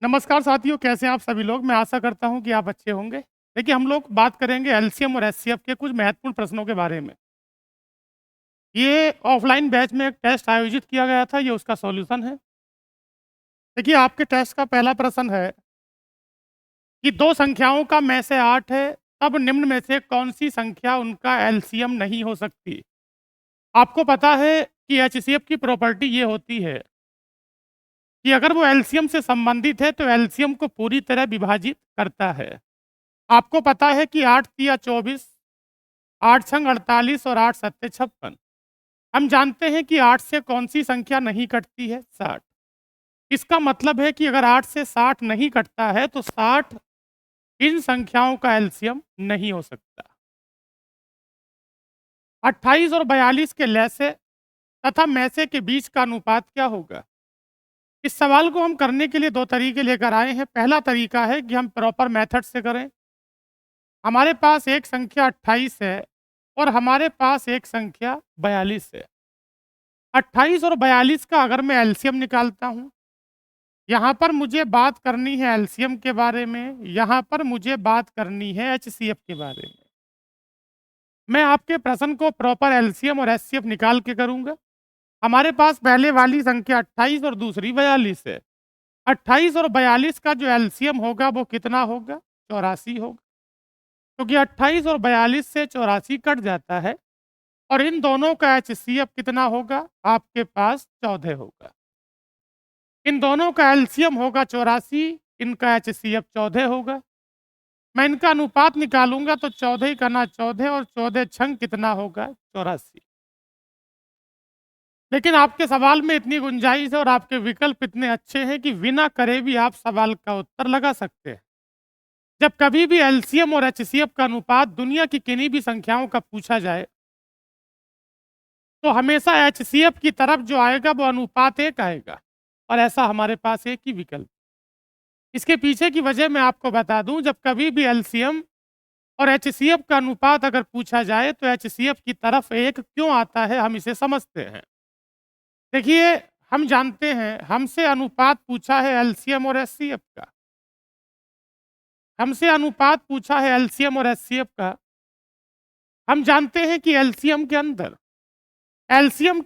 नमस्कार साथियों, कैसे हैं आप सभी लोग? मैं आशा करता हूं कि आप अच्छे होंगे। देखिए, हम लोग बात करेंगे एलसीएम और एचसीएफ के कुछ महत्वपूर्ण प्रश्नों के बारे में। ये ऑफलाइन बैच में एक टेस्ट आयोजित किया गया था, ये उसका सॉल्यूशन है। देखिए, आपके टेस्ट का पहला प्रश्न है कि दो संख्याओं का में से 8 है, तब निम्न में से कौन सी संख्या उनका एलसीएम नहीं हो सकती? आपको पता है कि एचसीएफ की प्रॉपर्टी ये होती है कि अगर वो एलसीएम से संबंधित है तो एलसीएम को पूरी तरह विभाजित करता है। आपको पता है कि 8 तिया 24, 8 छंग 48 और 8 सत्ते 56। हम जानते हैं कि 8 से कौन सी संख्या नहीं कटती है? 60। इसका मतलब है कि अगर 8 से 60 नहीं कटता है तो 60 इन संख्याओं का एलसीएम नहीं हो सकता। 28 और 42 के लैसे तथा मैसे के बीच का अनुपात क्या होगा? इस सवाल को हम करने के लिए दो तरीके लेकर आए हैं। पहला तरीका है कि हम प्रॉपर मेथड से करें। हमारे पास एक संख्या 28 है और हमारे पास एक संख्या 42 है। 28 और 42 का अगर मैं एलसीएम निकालता हूं, यहाँ पर मुझे बात करनी है एलसीएम के बारे में, यहाँ पर मुझे बात करनी है एचसीएफ के बारे में। मैं आपके प्रश्न को प्रॉपर एलसीएम और एचसीएफ निकाल के करूंगा। हमारे पास पहले वाली संख्या 28 और दूसरी 42 है। 28 और 42 का जो एलसीएम होगा वो कितना होगा? 84 होगा, क्योंकि 28 और 42 से 84 कट जाता है और इन दोनों का एचसीएफ कितना होगा? आपके पास 14 होगा। इन दोनों का एलसीएम होगा 84, इनका एचसीएफ 14 होगा। मैं इनका अनुपात निकालूंगा तो 14 का ना 14 और 14 छंग कितना होगा? 84। लेकिन आपके सवाल में इतनी गुंजाइश है और आपके विकल्प इतने अच्छे हैं कि बिना करे भी आप सवाल का उत्तर लगा सकते हैं। जब कभी भी एलसीएम और एचसीएफ का अनुपात दुनिया की किन्हीं भी संख्याओं का पूछा जाए तो हमेशा एचसीएफ की तरफ जो आएगा वो अनुपात 1 आएगा और ऐसा हमारे पास एक ही विकल्प। इसके पीछे की वजह मैं आपको बता दूं, जब कभी भी एलसीएम और एचसीएफ का अनुपात अगर पूछा जाए तो एचसीएफ की तरफ 1 क्यों आता है, हम इसे समझते हैं। देखिए, हम जानते हैं हमसे अनुपात पूछा है एलसीएम और एचसीएफ का। हमसे अनुपात पूछा है एलसीएम और एचसीएफ का। हम जानते हैं कि एलसीएम के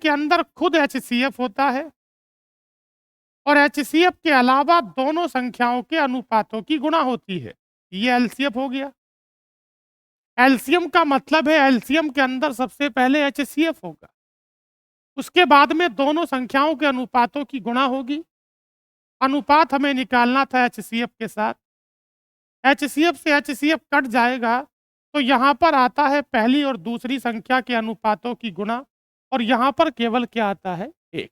अंदर खुद एचसीएफ होता है और एचसीएफ के अलावा दोनों संख्याओं के अनुपातों की गुणा होती है। ये एलसीएफ हो गया। एलसीएम का मतलब है एलसीएम के अंदर सबसे पहले एचसीएफ होगा, उसके बाद में दोनों संख्याओं के अनुपातों की गुणा होगी। अनुपात हमें निकालना था एचसीएफ के साथ। एचसीएफ से एचसीएफ कट जाएगा तो यहाँ पर आता है पहली और दूसरी संख्या के अनुपातों की गुणा और यहाँ पर केवल क्या आता है? 1।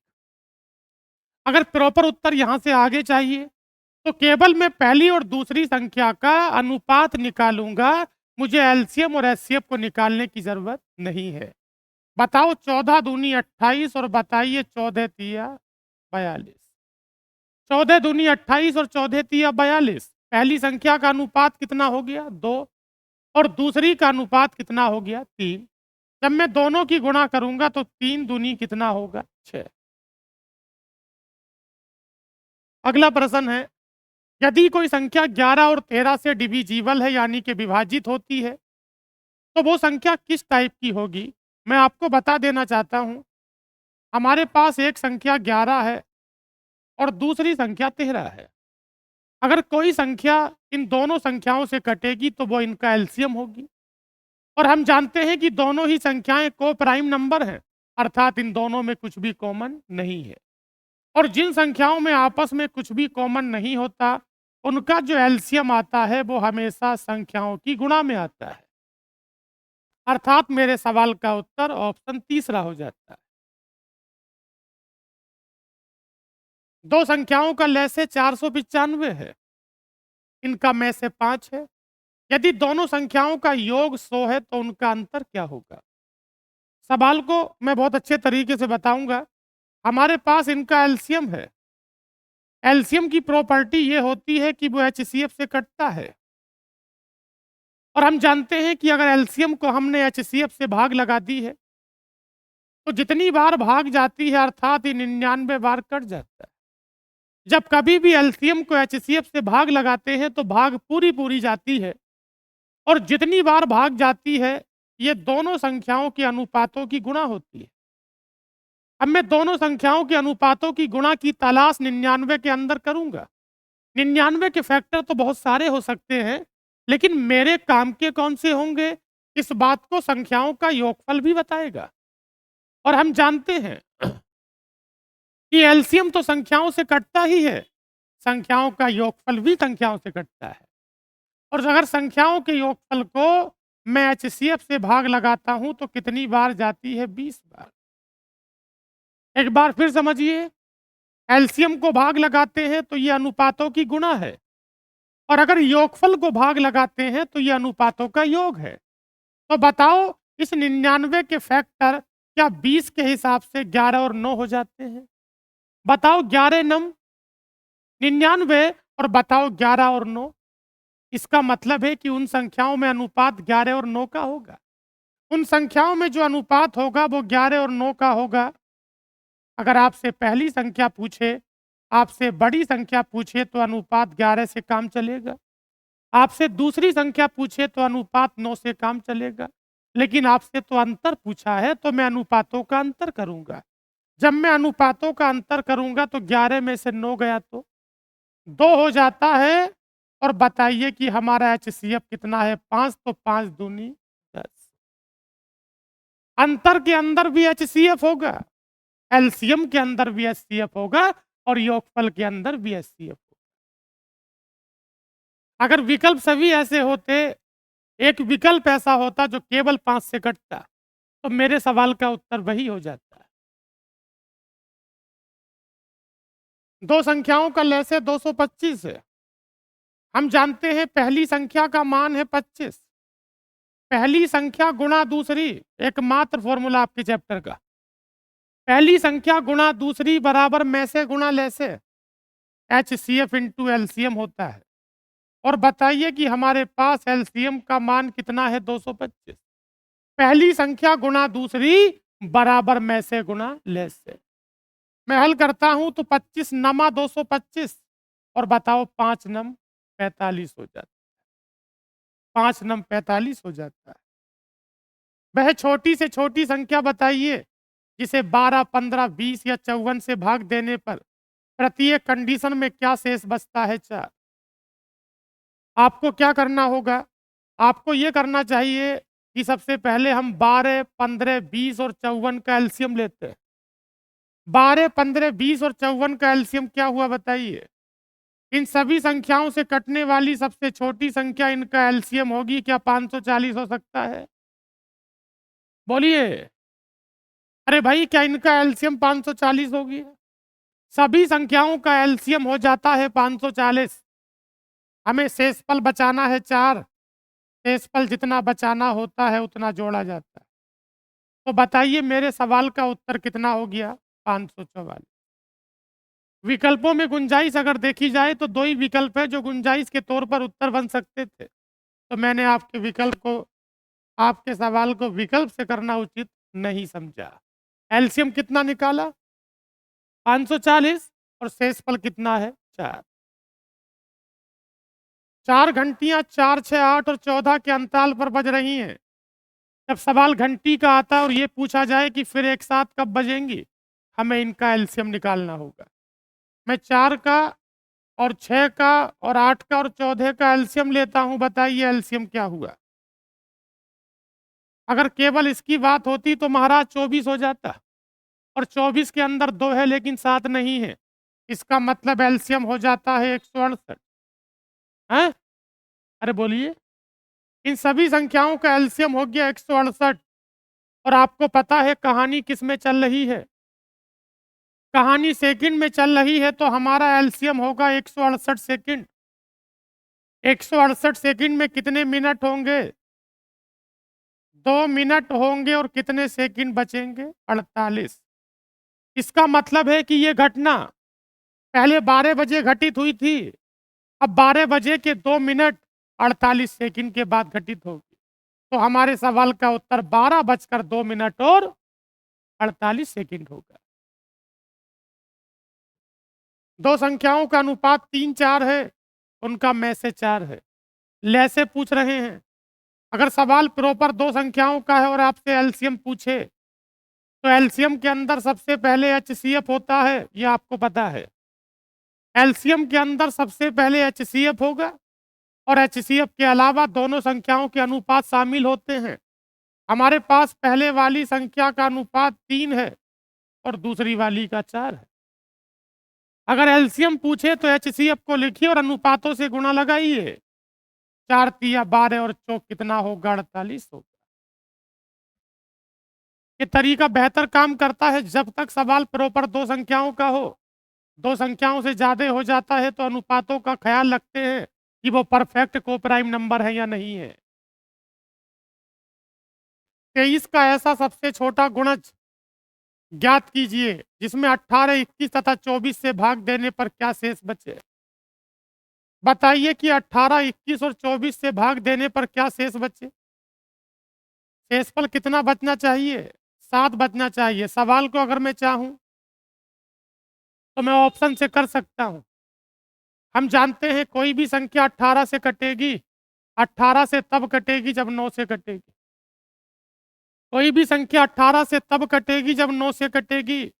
अगर प्रॉपर उत्तर यहाँ से आगे चाहिए तो केवल मैं पहली और दूसरी संख्या का अनुपात निकालूंगा। मुझे एलसीएम और एचसीएफ को निकालने की जरूरत नहीं है। बताओ, 14 दूनी 28 और बताइए 14 तिया 42। 14 दूनी 28 और 14 तिया 42। पहली संख्या का अनुपात कितना हो गया? 2 और दूसरी का अनुपात कितना हो गया? 3। जब मैं दोनों की गुणा करूंगा तो 3 दूनी कितना होगा? 6। अगला प्रश्न है, यदि कोई संख्या 11 और 13 से डिविजिबल है यानी कि विभाजित होती है तो वो संख्या किस टाइप की होगी? मैं आपको बता देना चाहता हूं, हमारे पास एक संख्या 11 है और दूसरी संख्या 13 है। अगर कोई संख्या इन दोनों संख्याओं से कटेगी तो वो इनका एलसीएम होगी और हम जानते हैं कि दोनों ही संख्याएं को प्राइम नंबर हैं, अर्थात इन दोनों में कुछ भी कॉमन नहीं है। और जिन संख्याओं में आपस में कुछ भी कॉमन नहीं होता उनका जो एलसीएम आता है वो हमेशा संख्याओं की गुणा में आता है। अर्थात मेरे सवाल का उत्तर ऑप्शन तीसरा हो जाता है। दो संख्याओं का लैसे 495 है, इनका में से 5 है। यदि दोनों संख्याओं का योग 100 है तो उनका अंतर क्या होगा? सवाल को मैं बहुत अच्छे तरीके से बताऊंगा। हमारे पास इनका एलसीएम है। एलसीएम की प्रॉपर्टी ये होती है कि वो एचसीएफ से कटता है और हम जानते हैं कि अगर एलसीएम को हमने एचसीएफ से भाग लगा दी है तो जितनी बार भाग जाती है अर्थात ये 99 बार कट जाता है। जब कभी भी एलसीएम को एचसीएफ से भाग लगाते हैं तो भाग पूरी जाती है, और जितनी बार भाग जाती है ये दोनों संख्याओं के अनुपातों की गुणा होती है। अब मैं दोनों संख्याओं के अनुपातों की गुणा की तलाश 99 के अंदर करूंगा। 99 के फैक्टर तो बहुत सारे हो सकते हैं, लेकिन मेरे काम के कौन से होंगे, इस बात को संख्याओं का योगफल भी बताएगा। और हम जानते हैं कि एलसीएम तो संख्याओं से कटता ही है, संख्याओं का योगफल भी संख्याओं से कटता है। और अगर संख्याओं के योगफल को मैं एचसीएफ से भाग लगाता हूं तो कितनी बार जाती है, 20 बार। एक बार फिर समझिए, एलसीएम को भाग लगाते हैं तो ये अनुपातों की गुणा है, और अगर योगफल को भाग लगाते हैं तो ये अनुपातों का योग है। तो बताओ, इस 99 के फैक्टर क्या 20 के हिसाब से 11 और 9 हो जाते हैं? बताओ, 11 नम 99 और बताओ 11 और 9। इसका मतलब है कि उन संख्याओं में अनुपात 11 और 9 का होगा। उन संख्याओं में जो अनुपात होगा वो 11 और 9 का होगा। अगर आपसे पहली संख्या पूछे, आपसे बड़ी संख्या पूछे तो अनुपात 11 से काम चलेगा। आपसे दूसरी संख्या पूछे तो अनुपात 9 से काम चलेगा। लेकिन आपसे तो अंतर पूछा है तो मैं अनुपातों का अंतर करूंगा। जब मैं अनुपातों का अंतर करूंगा तो 11 में से 9 गया तो 2 हो जाता है। और बताइए कि हमारा एचसीएफ कितना है, 5, तो 5 दूनी 10। अंतर के अंदर भी एचसीएफ होगा, एलसीएम के अंदर भी एचसीएफ होगा, और योगफल के अंदर भी एचसीएफ होगा। अगर विकल्प सभी ऐसे होते, एक विकल्प ऐसा होता जो केवल 5 से कटता, तो मेरे सवाल का उत्तर वही हो जाता है। दो संख्याओं का लैसे 225 है। हम जानते हैं पहली संख्या का मान है 25। पहली संख्या गुणा दूसरी, एकमात्र फॉर्मूला आपके चैप्टर का, पहली संख्या गुणा दूसरी बराबर में से गुणा लैसे, एचसीएफ इंटू एलसीएम होता है। और बताइए कि हमारे पास एलसीएम का मान कितना है, 225। पहली संख्या गुणा दूसरी बराबर में से गुणा लैसे। मैं हल करता हूं तो 25 नमा 225, और बताओ 5 नम 45 हो जाता है। 5 नम 45 हो जाता है। वह छोटी से छोटी संख्या बताइए जिसे 12, 15, 20 या 54 से भाग देने पर प्रत्येक कंडीशन में क्या शेष बचता है, 4। आपको क्या करना होगा, आपको यह करना चाहिए कि सबसे पहले हम 12, 15, 20 और 54 का एलसीएम लेते हैं। 12, 15, 20 और 54 का एलसीएम क्या हुआ बताइए। इन सभी संख्याओं से कटने वाली सबसे छोटी संख्या इनका एलसीएम होगी, क्या 540 हो सकता है? बोलिए। अरे भाई, क्या इनका एलसीएम 540 होगी? सभी संख्याओं का एलसीएम हो जाता है 540। हमें शेषफल बचाना है 4। शेषफल जितना बचाना होता है उतना जोड़ा जाता है। तो बताइए मेरे सवाल का उत्तर कितना हो गया, 544। विकल्पों में गुंजाइश अगर देखी जाए तो 2 ही विकल्प है जो गुंजाइश के तौर पर उत्तर बन सकते थे। तो मैंने आपके विकल्प को, आपके सवाल को विकल्प से करना उचित नहीं समझा। एलसीएम कितना निकाला, 540, और शेषफल कितना है, 4। 4 घंटियां 4, 6, 8 और 14 के अंतराल पर बज रही हैं। जब सवाल घंटी का आता है और ये पूछा जाए कि फिर एक साथ कब बजेंगी, हमें इनका एलसीएम निकालना होगा। मैं 4 का और 6 का और 8 का और 14 का एलसीएम लेता हूं। बताइए एलसीएम क्या हुआ। अगर केवल इसकी बात होती तो महाराज 24 हो जाता, और 24 के अंदर 2 है लेकिन 7 नहीं है। इसका मतलब एलसीएम हो जाता है 168 है। अरे बोलिए, इन सभी संख्याओं का एलसीएम हो गया 168। और आपको पता है कहानी किस में चल रही है, कहानी सेकंड में चल रही है, तो हमारा एलसीएम होगा 168 सेकंड। 168 सेकंड में कितने मिनट होंगे, 2 मिनट होंगे, और कितने सेकंड बचेंगे, 48। इसका मतलब है कि ये घटना पहले 12 बजे घटित हुई थी, अब 12 बजे के 2 मिनट 48 सेकंड के बाद घटित होगी। तो हमारे सवाल का उत्तर 12 बजकर 2 मिनट और 48 सेकंड होगा। दो संख्याओं का अनुपात 3-4 है, उनका में से 4 है। ले से पूछ रहे हैं। अगर सवाल प्रॉपर दो संख्याओं का है और आपसे एलसीएम पूछे, तो एलसीएम के अंदर सबसे पहले एचसीएफ होता है, ये आपको पता है। एलसीएम के अंदर सबसे पहले एचसीएफ होगा और एचसीएफ के अलावा दोनों संख्याओं के अनुपात शामिल होते हैं। हमारे पास पहले वाली संख्या का अनुपात 3 है और दूसरी वाली का 4 है। अगर एलसीएम पूछे तो एचसीएफ को लिखिए और अनुपातों से गुणा लगाइए। 4 तिया 12 और चौक कितना होगा? 48 होगा। ये तरीका बेहतर काम करता है जब तक सवाल प्रॉपर दो संख्याओं का हो। दो संख्याओं से ज्यादा हो जाता है तो अनुपातों का ख्याल रखते हैं कि वो परफेक्ट कोप्राइम नंबर है या नहीं है। 23 का ऐसा सबसे छोटा गुणज ज्ञात कीजिए जिसमें 18, 21 तथा 24 से भाग देने पर क्या शेष बचे। बताइए कि 18, 21 और 24 से भाग देने पर क्या शेष बचे। शेषफल कितना बचना चाहिए? 7 बचना चाहिए। सवाल को अगर मैं चाहूं तो मैं ऑप्शन से कर सकता हूं। हम जानते हैं कोई भी संख्या 18 से कटेगी, 18 से तब कटेगी जब 9 से कटेगी। कोई भी संख्या 18 से तब कटेगी जब 9 से कटेगी,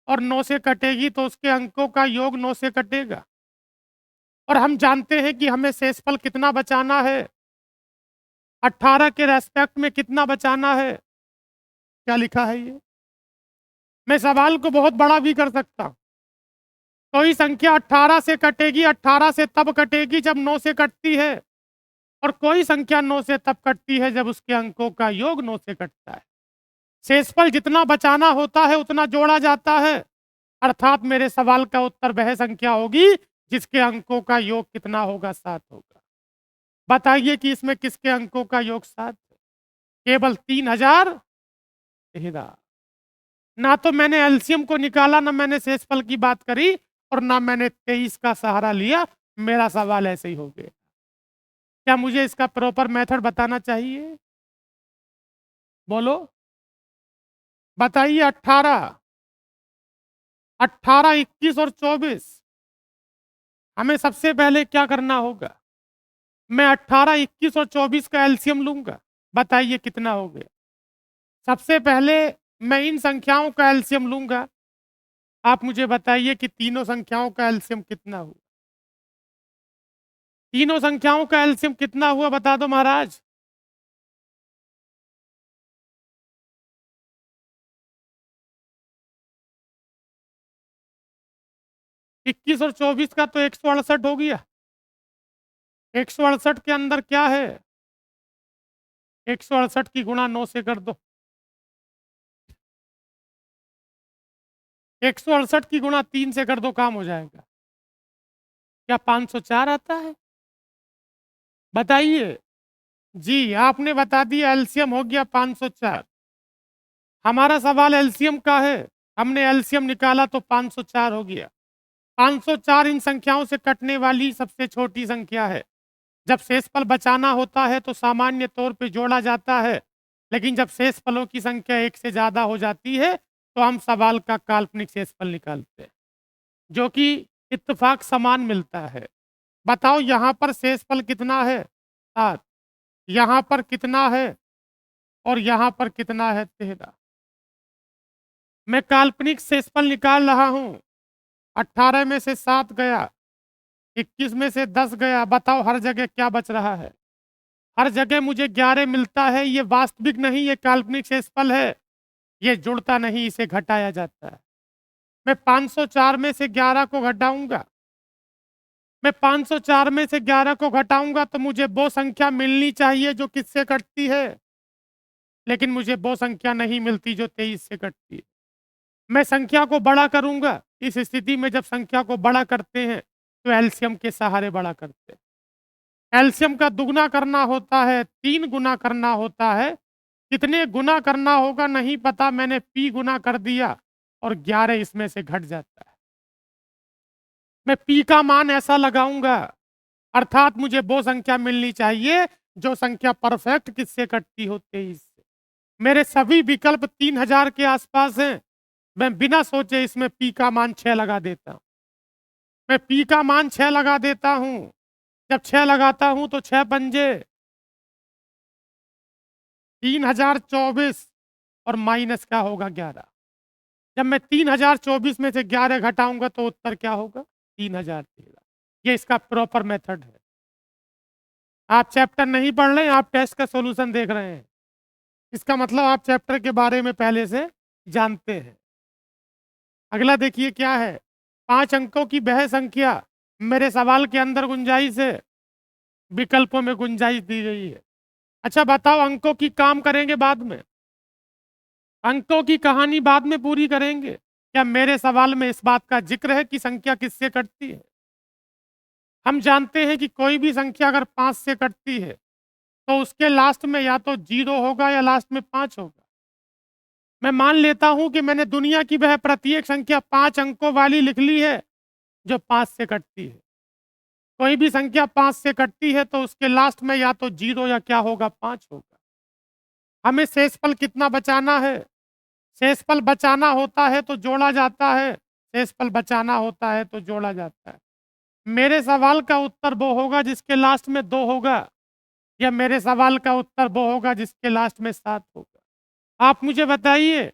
और 9 से कटेगी तो उसके अंकों का योग 9 से कटेगा। और हम जानते हैं कि हमें शेषफल कितना बचाना है, 18 के रेस्पेक्ट में कितना बचाना है। क्या लिखा है ये? मैं सवाल को बहुत बड़ा भी कर सकता हूं। कोई संख्या 18 से कटेगी, 18 से तब कटेगी जब 9 से कटती है, और कोई संख्या 9 से तब कटती है जब उसके अंकों का योग 9 से कटता है। शेषफल जितना बचाना होता है उतना जोड़ा जाता है, अर्थात मेरे सवाल का उत्तर वह संख्या होगी जिसके अंकों का योग कितना होगा? 7 होगा। बताइए कि इसमें किसके अंकों का योग 7 है? केवल 3000। ना तो मैंने एलसीएम को निकाला, ना मैंने शेषफल की बात करी, और ना मैंने 23 का सहारा लिया। मेरा सवाल ऐसे ही हो गया। क्या मुझे इसका प्रॉपर मेथड बताना चाहिए? बोलो, बताइए। 18, 21 और 24, हमें सबसे पहले क्या करना होगा? मैं 18, 21 और 24 का एलसीएम लूंगा। बताइए कितना हो गया? सबसे पहले मैं इन संख्याओं का एलसीएम लूंगा। आप मुझे बताइए कि तीनों संख्याओं का एलसीएम कितना हुआ? तीनों संख्याओं का एलसीएम कितना हुआ? बता दो महाराज। 21 और 24 का तो 168 हो गया। 168 के अंदर क्या है? 168 की गुणा 9 से कर दो। 168 की गुणा 3 से कर दो, काम हो जाएगा। क्या 504 आता है? बताइए। जी, आपने बता दिया, एलसीएम हो गया 504। हमारा सवाल एलसीएम का है, हमने एलसीएम निकाला तो 504 हो गया। 504 इन संख्याओं से कटने वाली सबसे छोटी संख्या है। जब शेषफल बचाना होता है तो सामान्य तौर पे जोड़ा जाता है, लेकिन जब शेषफलों की संख्या 1 से ज्यादा हो जाती है तो हम सवाल का काल्पनिक शेषफल निकालते हैं, जो कि इत्तेफाक समान मिलता है। बताओ यहाँ पर शेषफल कितना है? 7। यहाँ पर कितना है और यहाँ पर कितना है? 13। मैं काल्पनिक शेषफल निकाल रहा हूं। 18 में से 7 गया, 21 में से 10 गया। बताओ हर जगह क्या बच रहा है? हर जगह मुझे 11 मिलता है। ये वास्तविक नहीं, ये काल्पनिक शेषफल है। ये जुड़ता नहीं, इसे घटाया जाता है। मैं 504 में से 11 को घटाऊंगा। मैं 504 में से 11 को घटाऊंगा तो मुझे वो संख्या मिलनी चाहिए जो किससे कटती है, लेकिन मुझे वो संख्या नहीं मिलती जो 23 से कटती है। मैं संख्या को बड़ा करूंगा। इस स्थिति में जब संख्या को बड़ा करते हैं तो एलसीएम के सहारे बड़ा करते हैं। एलसीएम का दुगना करना होता है, 3 गुना करना होता है। कितने गुना करना होगा नहीं पता, मैंने पी गुना कर दिया और 11 इसमें से घट जाता है। मैं पी का मान ऐसा लगाऊंगा, अर्थात मुझे वो संख्या मिलनी चाहिए जो संख्या परफेक्ट किससे कटती हो? 23 से। मेरे सभी विकल्प 3000 के आसपास हैं। मैं बिना सोचे इसमें पी का मान 6 लगा देता हूं। मैं पी का मान 6 लगा देता हूं। जब 6 लगाता हूं तो 6 पंजे 3024 और माइनस क्या होगा 11। जब मैं 3024 में से 11 घटाऊंगा तो उत्तर क्या होगा 3013। ये इसका प्रॉपर मेथड है। आप चैप्टर नहीं पढ़ रहे हैं, आप टेस्ट का सॉल्यूशन देख रहे हैं। इसका मतलब आप चैप्टर के बारे में पहले से जानते हैं। अगला देखिए क्या है। 5 अंकों की वह संख्या मेरे सवाल के अंदर गुंजाइश है, विकल्पों में गुंजाइश दी गई है। अच्छा बताओ, अंकों की काम करेंगे बाद में, अंकों की कहानी बाद में पूरी करेंगे। क्या मेरे सवाल में इस बात का जिक्र है कि संख्या किससे कटती है? हम जानते हैं कि कोई भी संख्या अगर 5 से कटती है तो उसके लास्ट में या तो 0 होगा या लास्ट में 5 होगा। मैं मान लेता हूं कि मैंने दुनिया की वह प्रत्येक संख्या 5 अंकों वाली लिख ली है जो 5 से कटती है। कोई भी संख्या 5 से कटती है तो उसके लास्ट में या तो 0 या क्या होगा 5 होगा। हमें शेषफल कितना बचाना है? शेषफल बचाना होता है तो जोड़ा जाता है, शेषफल बचाना होता है तो जोड़ा जाता है। मेरे सवाल का उत्तर वो होगा जिसके लास्ट में 2 होगा, या मेरे सवाल का उत्तर वो होगा जिसके लास्ट में 7 होगा। आप मुझे बताइए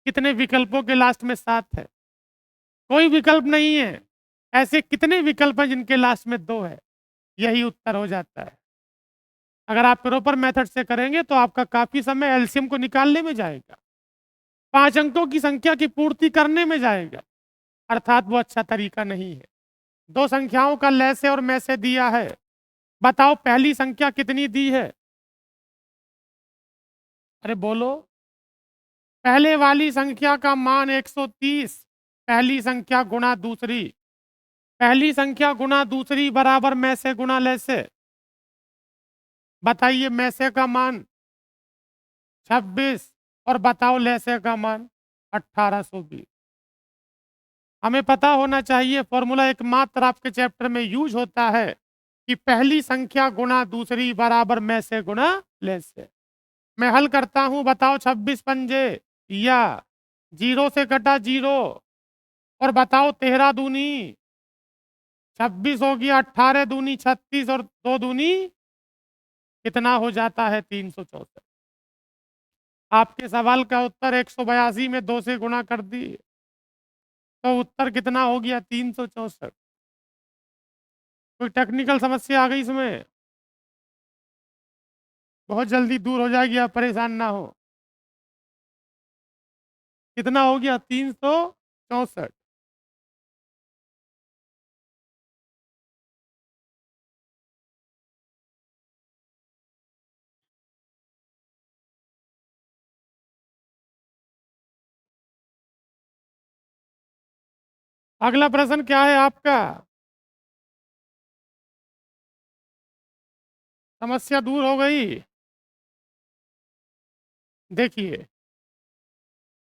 कितने विकल्पों के लास्ट में 7 है? कोई विकल्प नहीं है। ऐसे कितने विकल्प हैं जिनके लास्ट में 2 है? यही उत्तर हो जाता है। अगर आप प्रॉपर मेथड से करेंगे तो आपका काफी समय एलसीएम को निकालने में जाएगा, 5 अंकों की संख्या की पूर्ति करने में जाएगा, अर्थात वो अच्छा तरीका नहीं है। 2 संख्याओं का लैसे और मैसे दिया है। बताओ पहली संख्या कितनी दी है? अरे बोलो। पहले वाली संख्या का मान 130, पहली संख्या गुणा दूसरी, पहली संख्या गुणा दूसरी बराबर मैसे गुणा लैसे। बताइए मैसे का मान 26 और बताओ लैसे का मान 1820। हमें पता होना चाहिए, फॉर्मूला एकमात्र आपके चैप्टर में यूज होता है कि पहली संख्या गुणा दूसरी बराबर मैसे गुणा लैसे। मैं हल करता हूं, बताओ 26 पंजे या 0 से कटा 0, और बताओ 13 दूनी 26 हो गया, 18 दूनी 36 और 2 दूनी कितना हो जाता है 364। आपके सवाल का उत्तर 182 में 2 से गुणा कर दी तो उत्तर कितना हो गया 364। कोई टेक्निकल समस्या आ गई इसमें? बहुत जल्दी दूर हो जाएगी, आप परेशान ना हो। कितना हो गया 364। अगला प्रश्न क्या है आपका? समस्या दूर हो गई? देखिए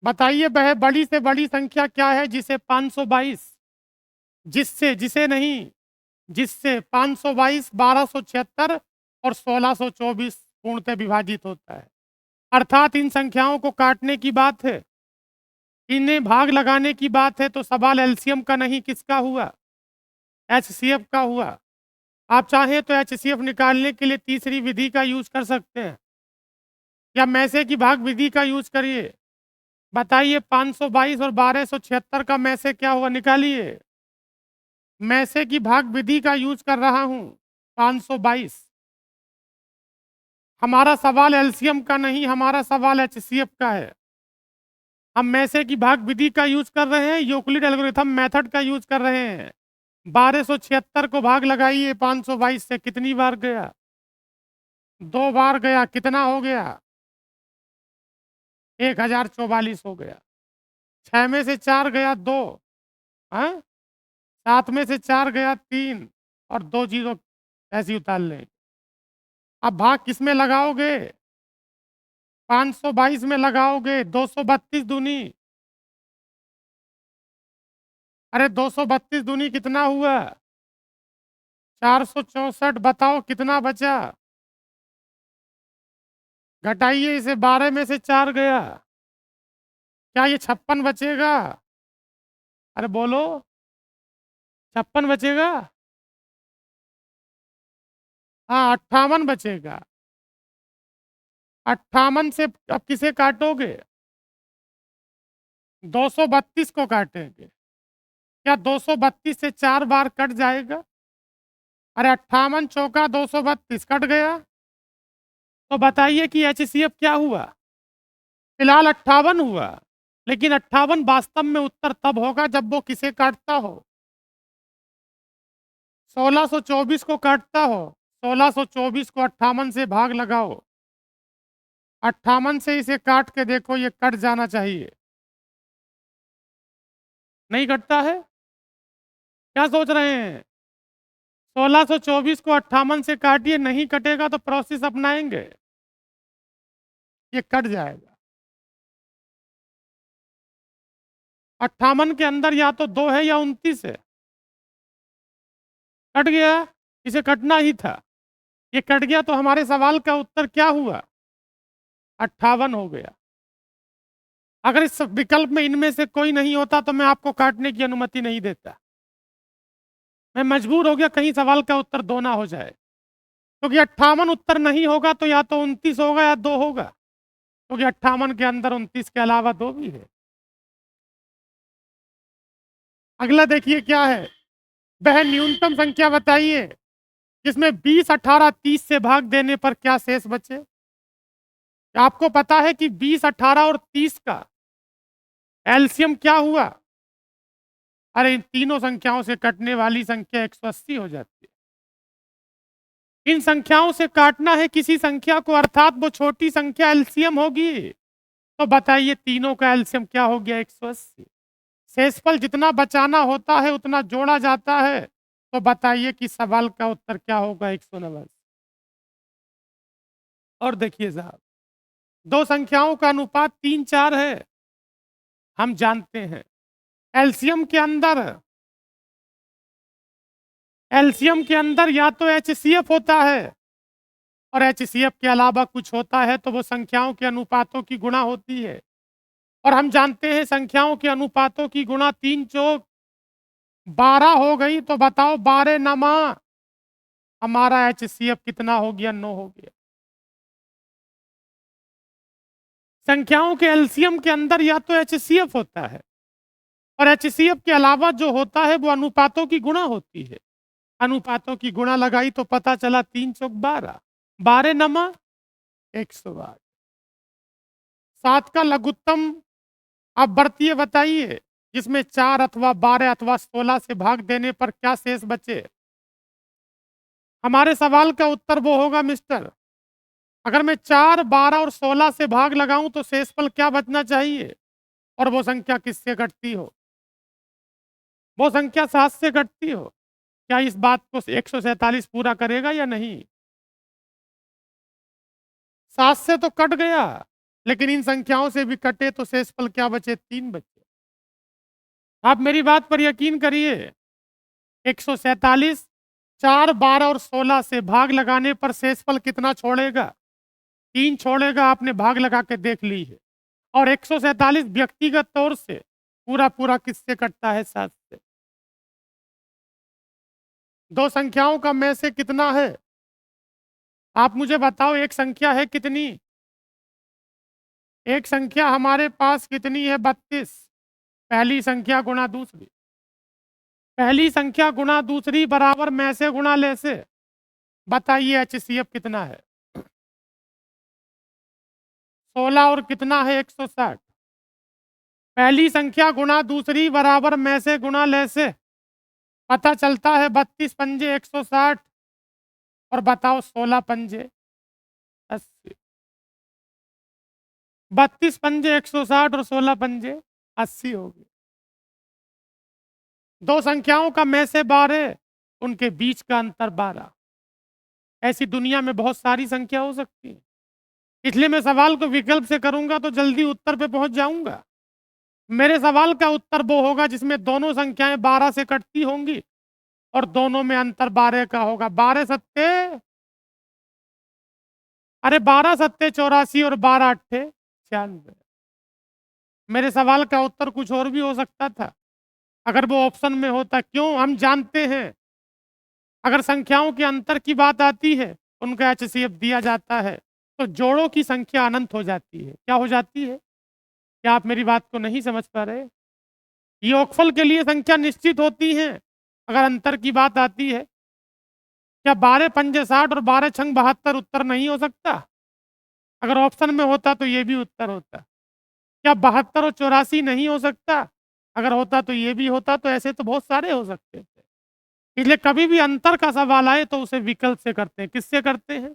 बताइए वह बड़ी से बड़ी संख्या क्या है जिसे 522, जिससे जिसे नहीं जिससे 522, 1276 और 1624 पूर्णतः विभाजित होता है। अर्थात इन संख्याओं को काटने की बात है, इन्हें भाग लगाने की बात है, तो सवाल एलसीएम का नहीं किसका हुआ? एचसीएफ का हुआ। आप चाहें तो एचसीएफ निकालने के लिए तीसरी विधि का यूज कर सकते हैं, या मैसे की भाग विधि का यूज करिए। बताइए 522 और 1276 का मैसे क्या हुआ, निकालिए। मैसे की भाग विधि का यूज कर रहा हूं, 522। हमारा सवाल एलसीएम का नहीं, हमारा सवाल एचसीएफ का है। हम मैसे की भाग विधि का यूज कर रहे हैं, यूक्लिड एल्गोरिथम मेथड का यूज कर रहे हैं। 1276 को भाग लगाइए 522 से, कितनी बार गया? 2 बार गया, कितना हो गया? 1044 हो गया। 6 में से 4 गया 2, 7 में से 4 गया 3, और 2 जीरो ऐसी उतार लें। अब भाग किस में लगाओगे? 522 में लगाओगे। 232 दूनी, अरे 232 दूनी कितना हुआ? 464। बताओ कितना बचा? घटाइए इसे, 12 में से 4 गया, क्या ये 56 बचेगा? अरे बोलो। 56 बचेगा। हाँ 58 बचेगा। 58 से अब किसे काटोगे? 232 को काटेंगे। क्या 232 से 4 बार कट जाएगा? अरे 58 चौका 232 कट गया। तो बताइए कि HCF क्या हुआ? फिलहाल 58 हुआ, लेकिन 58 वास्तव में उत्तर तब होगा जब वो किसे काटता हो? 1624 को काटता हो। 1624 को 58 से भाग लगाओ। 58 से इसे काट के देखो, ये कट जाना चाहिए। नहीं कटता है? क्या सोच रहे हैं? 1624 को 58 से काटिए, नहीं कटेगा तो प्रोसेस अपनाएंगे, ये कट जाएगा। 58 के अंदर या तो 2 है या 29 है। कट गया, इसे कटना ही था। ये कट गया तो हमारे सवाल का उत्तर क्या हुआ? 58 हो गया। अगर इस विकल्प में इनमें से कोई नहीं होता तो मैं आपको काटने की अनुमति नहीं देता। मैं मजबूर हो गया कहीं सवाल का उत्तर 2 ना हो जाए, क्योंकि 58 उत्तर नहीं होगा तो या तो 29 होगा या 2 होगा, क्योंकि 58 के अंदर 29 के अलावा 2 भी है। अगला देखिए क्या है। वह न्यूनतम संख्या बताइए जिसमें 20, 18, 30 से भाग देने पर क्या शेष बचे? आपको पता है कि 20, 18 और 30 का एलसीएम क्या हुआ? अरे इन तीनों संख्याओं से कटने वाली संख्या 180 हो जाती है। इन संख्याओं से काटना है किसी संख्या को, अर्थात वो छोटी संख्या एलसीएम होगी। तो बताइए तीनों का एलसीएम क्या हो गया? 180। शेषफल जितना बचाना होता है उतना जोड़ा जाता है। तो बताइए कि सवाल का उत्तर क्या होगा? 190। और देखिए साहब, दो संख्याओं का अनुपात 3-4 है, हम जानते हैं। एलसीएम के अंदर या तो HCF होता है, और HCF के अलावा कुछ होता है तो वो संख्याओं के अनुपातों की गुणा होती है। और हम जानते हैं संख्याओं के अनुपातों की गुणा 3 चौक 12 हो गई। तो बताओ 12 नमा हमारा HCF कितना हो गया? 9 हो गया। संख्याओं के एलसीएम के अंदर या तो HCF होता है, और HCF के अलावा जो होता है वो अनुपातों की गुणा होती है। अनुपातों की गुणा लगाई तो पता चला 3 चौक 12, 12 नमा 108। 7 का लघुत्तम आप बढ़तिए बताइए, जिसमें 4 अथवा 12 अथवा 16 से भाग देने पर क्या शेष बचे? हमारे सवाल का उत्तर वो होगा मिस्टर, अगर मैं 4, 12 और 16 से भाग लगाऊं तो शेषफल क्या बचना चाहिए? और वो संख्या किससे घटती हो? वो संख्या 7 से घटती हो। क्या इस बात को 147 पूरा करेगा या नहीं? 7 से तो कट गया, लेकिन इन संख्याओं से भी कटे तो शेषफल क्या बचे? 3 बचे। आप मेरी बात पर यकीन करिए, 147 4, 12 और 16 से भाग लगाने पर शेषफल कितना छोड़ेगा? 3 छोड़ेगा। आपने भाग लगा के देख ली है। और 147 व्यक्तिगत तौर से पूरा पूरा किससे कटता है? 7 से। दो संख्याओं का में से कितना है? आप मुझे बताओ, एक संख्या है कितनी? एक संख्या हमारे पास कितनी है? 32। पहली संख्या गुणा दूसरी, पहली संख्या गुणा दूसरी बराबर में से गुणा ले से। बताइए HCF कितना है? 16 और कितना है? 160। पहली संख्या गुणा दूसरी बराबर में से गुणा ले से, पता चलता है 32 पंजे 160। और बताओ 16 पंजे 80। 32 पंजे 160 और 16 पंजे 80 हो गए। दो संख्याओं का में से 12, उनके बीच का अंतर 12। ऐसी दुनिया में बहुत सारी संख्या हो सकती है, इसलिए मैं सवाल को विकल्प से करूंगा तो जल्दी उत्तर पे पहुंच जाऊंगा। मेरे सवाल का उत्तर वो होगा जिसमें दोनों संख्याएं 12 से कटती होंगी और दोनों में अंतर 12 का होगा। 12 सत्ते, अरे 12 सत्ते 84 और 12 अट्ठे 96। मेरे सवाल का उत्तर कुछ और भी हो सकता था। अगर वो ऑप्शन में होता, क्यों? हम जानते हैं अगर संख्याओं के अंतर की बात आती है, उनका एचसीएफ दिया जाता है, तो जोड़ों की संख्या अनंत हो जाती है। क्या हो जाती है? क्या आप मेरी बात को नहीं समझ पा रहे? योगफल के लिए संख्या निश्चित होती है, अगर अंतर की बात आती है। क्या 12 पंजे 60 और 12 छंग 72 उत्तर नहीं हो सकता? अगर ऑप्शन में होता तो ये भी उत्तर होता। क्या 72 और 84 नहीं हो सकता? अगर होता तो ये भी होता। तो ऐसे तो बहुत सारे हो सकते थे। इसलिए कभी भी अंतर का सवाल आए तो उसे विकल्प से करते हैं। किससे करते हैं?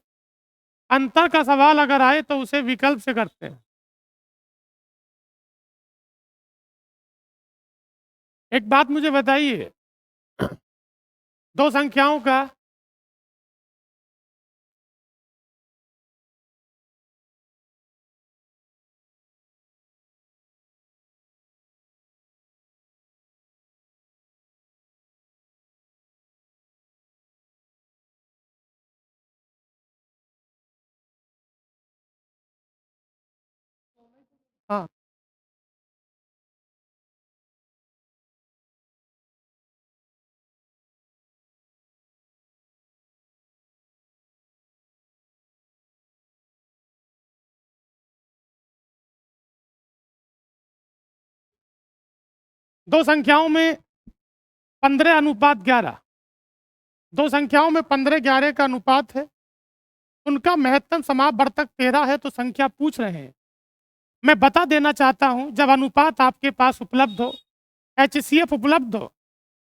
अंतर का सवाल अगर आए तो उसे विकल्प से करते हैं। एक बात मुझे बताइए, दो संख्याओं का हाँ, दो संख्याओं में 15:11, दो संख्याओं में 15:11 का अनुपात है। उनका महत्तम समापवर्तक 13 है, तो संख्या पूछ रहे हैं। मैं बता देना चाहता हूं, जब अनुपात आपके पास उपलब्ध हो, एचसीएफ उपलब्ध हो,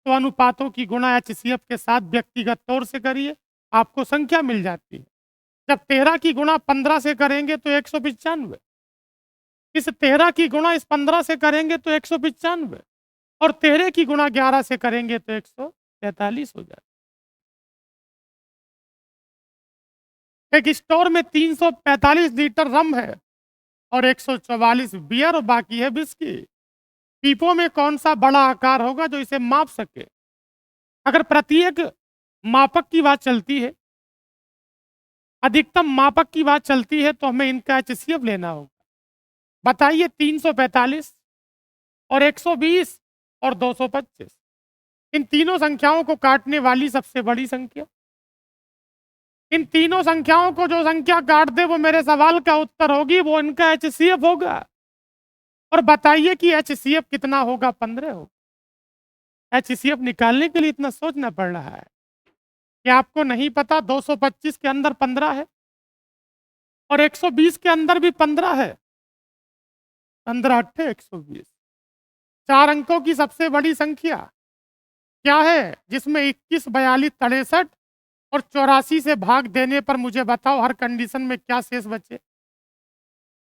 तो अनुपातों की गुणा एचसीएफ के साथ व्यक्तिगत तौर से करिए, आपको संख्या मिल जाती है। जब 13 की गुणा 15 से करेंगे तो 195, इस 13 की गुणा इस 15 से करेंगे तो 195, और 13 की गुणा 11 से करेंगे तो 143 हो जाए। एक स्टोर में 345 लीटर रम है और 144 बियर और बाकी है विस्की। पीपों में कौन सा बड़ा आकार होगा जो इसे माप सके? अगर प्रत्येक मापक की बात चलती है, अधिकतम मापक की बात चलती है, तो हमें इनका एचसीएफ लेना होगा। बताइए, 345 और 120 और 225, इन तीनों संख्याओं को काटने वाली सबसे बड़ी संख्या। इन तीनों संख्याओं को जो संख्या काट दे वो मेरे सवाल का उत्तर होगी, वो इनका एचसीएफ होगा। और बताइए कि एचसीएफ कितना होगा? 15 होगा। एचसीएफ निकालने के लिए इतना सोचना पड़ रहा है। क्या आपको नहीं पता 225 के अंदर 15 है और 120 के अंदर भी 15 है? 15 अट्ठे 120। 4 अंकों की सबसे बड़ी संख्या क्या है जिसमें 21, 42, 63 और 84 से भाग देने पर मुझे बताओ हर कंडीशन में क्या शेष बचे?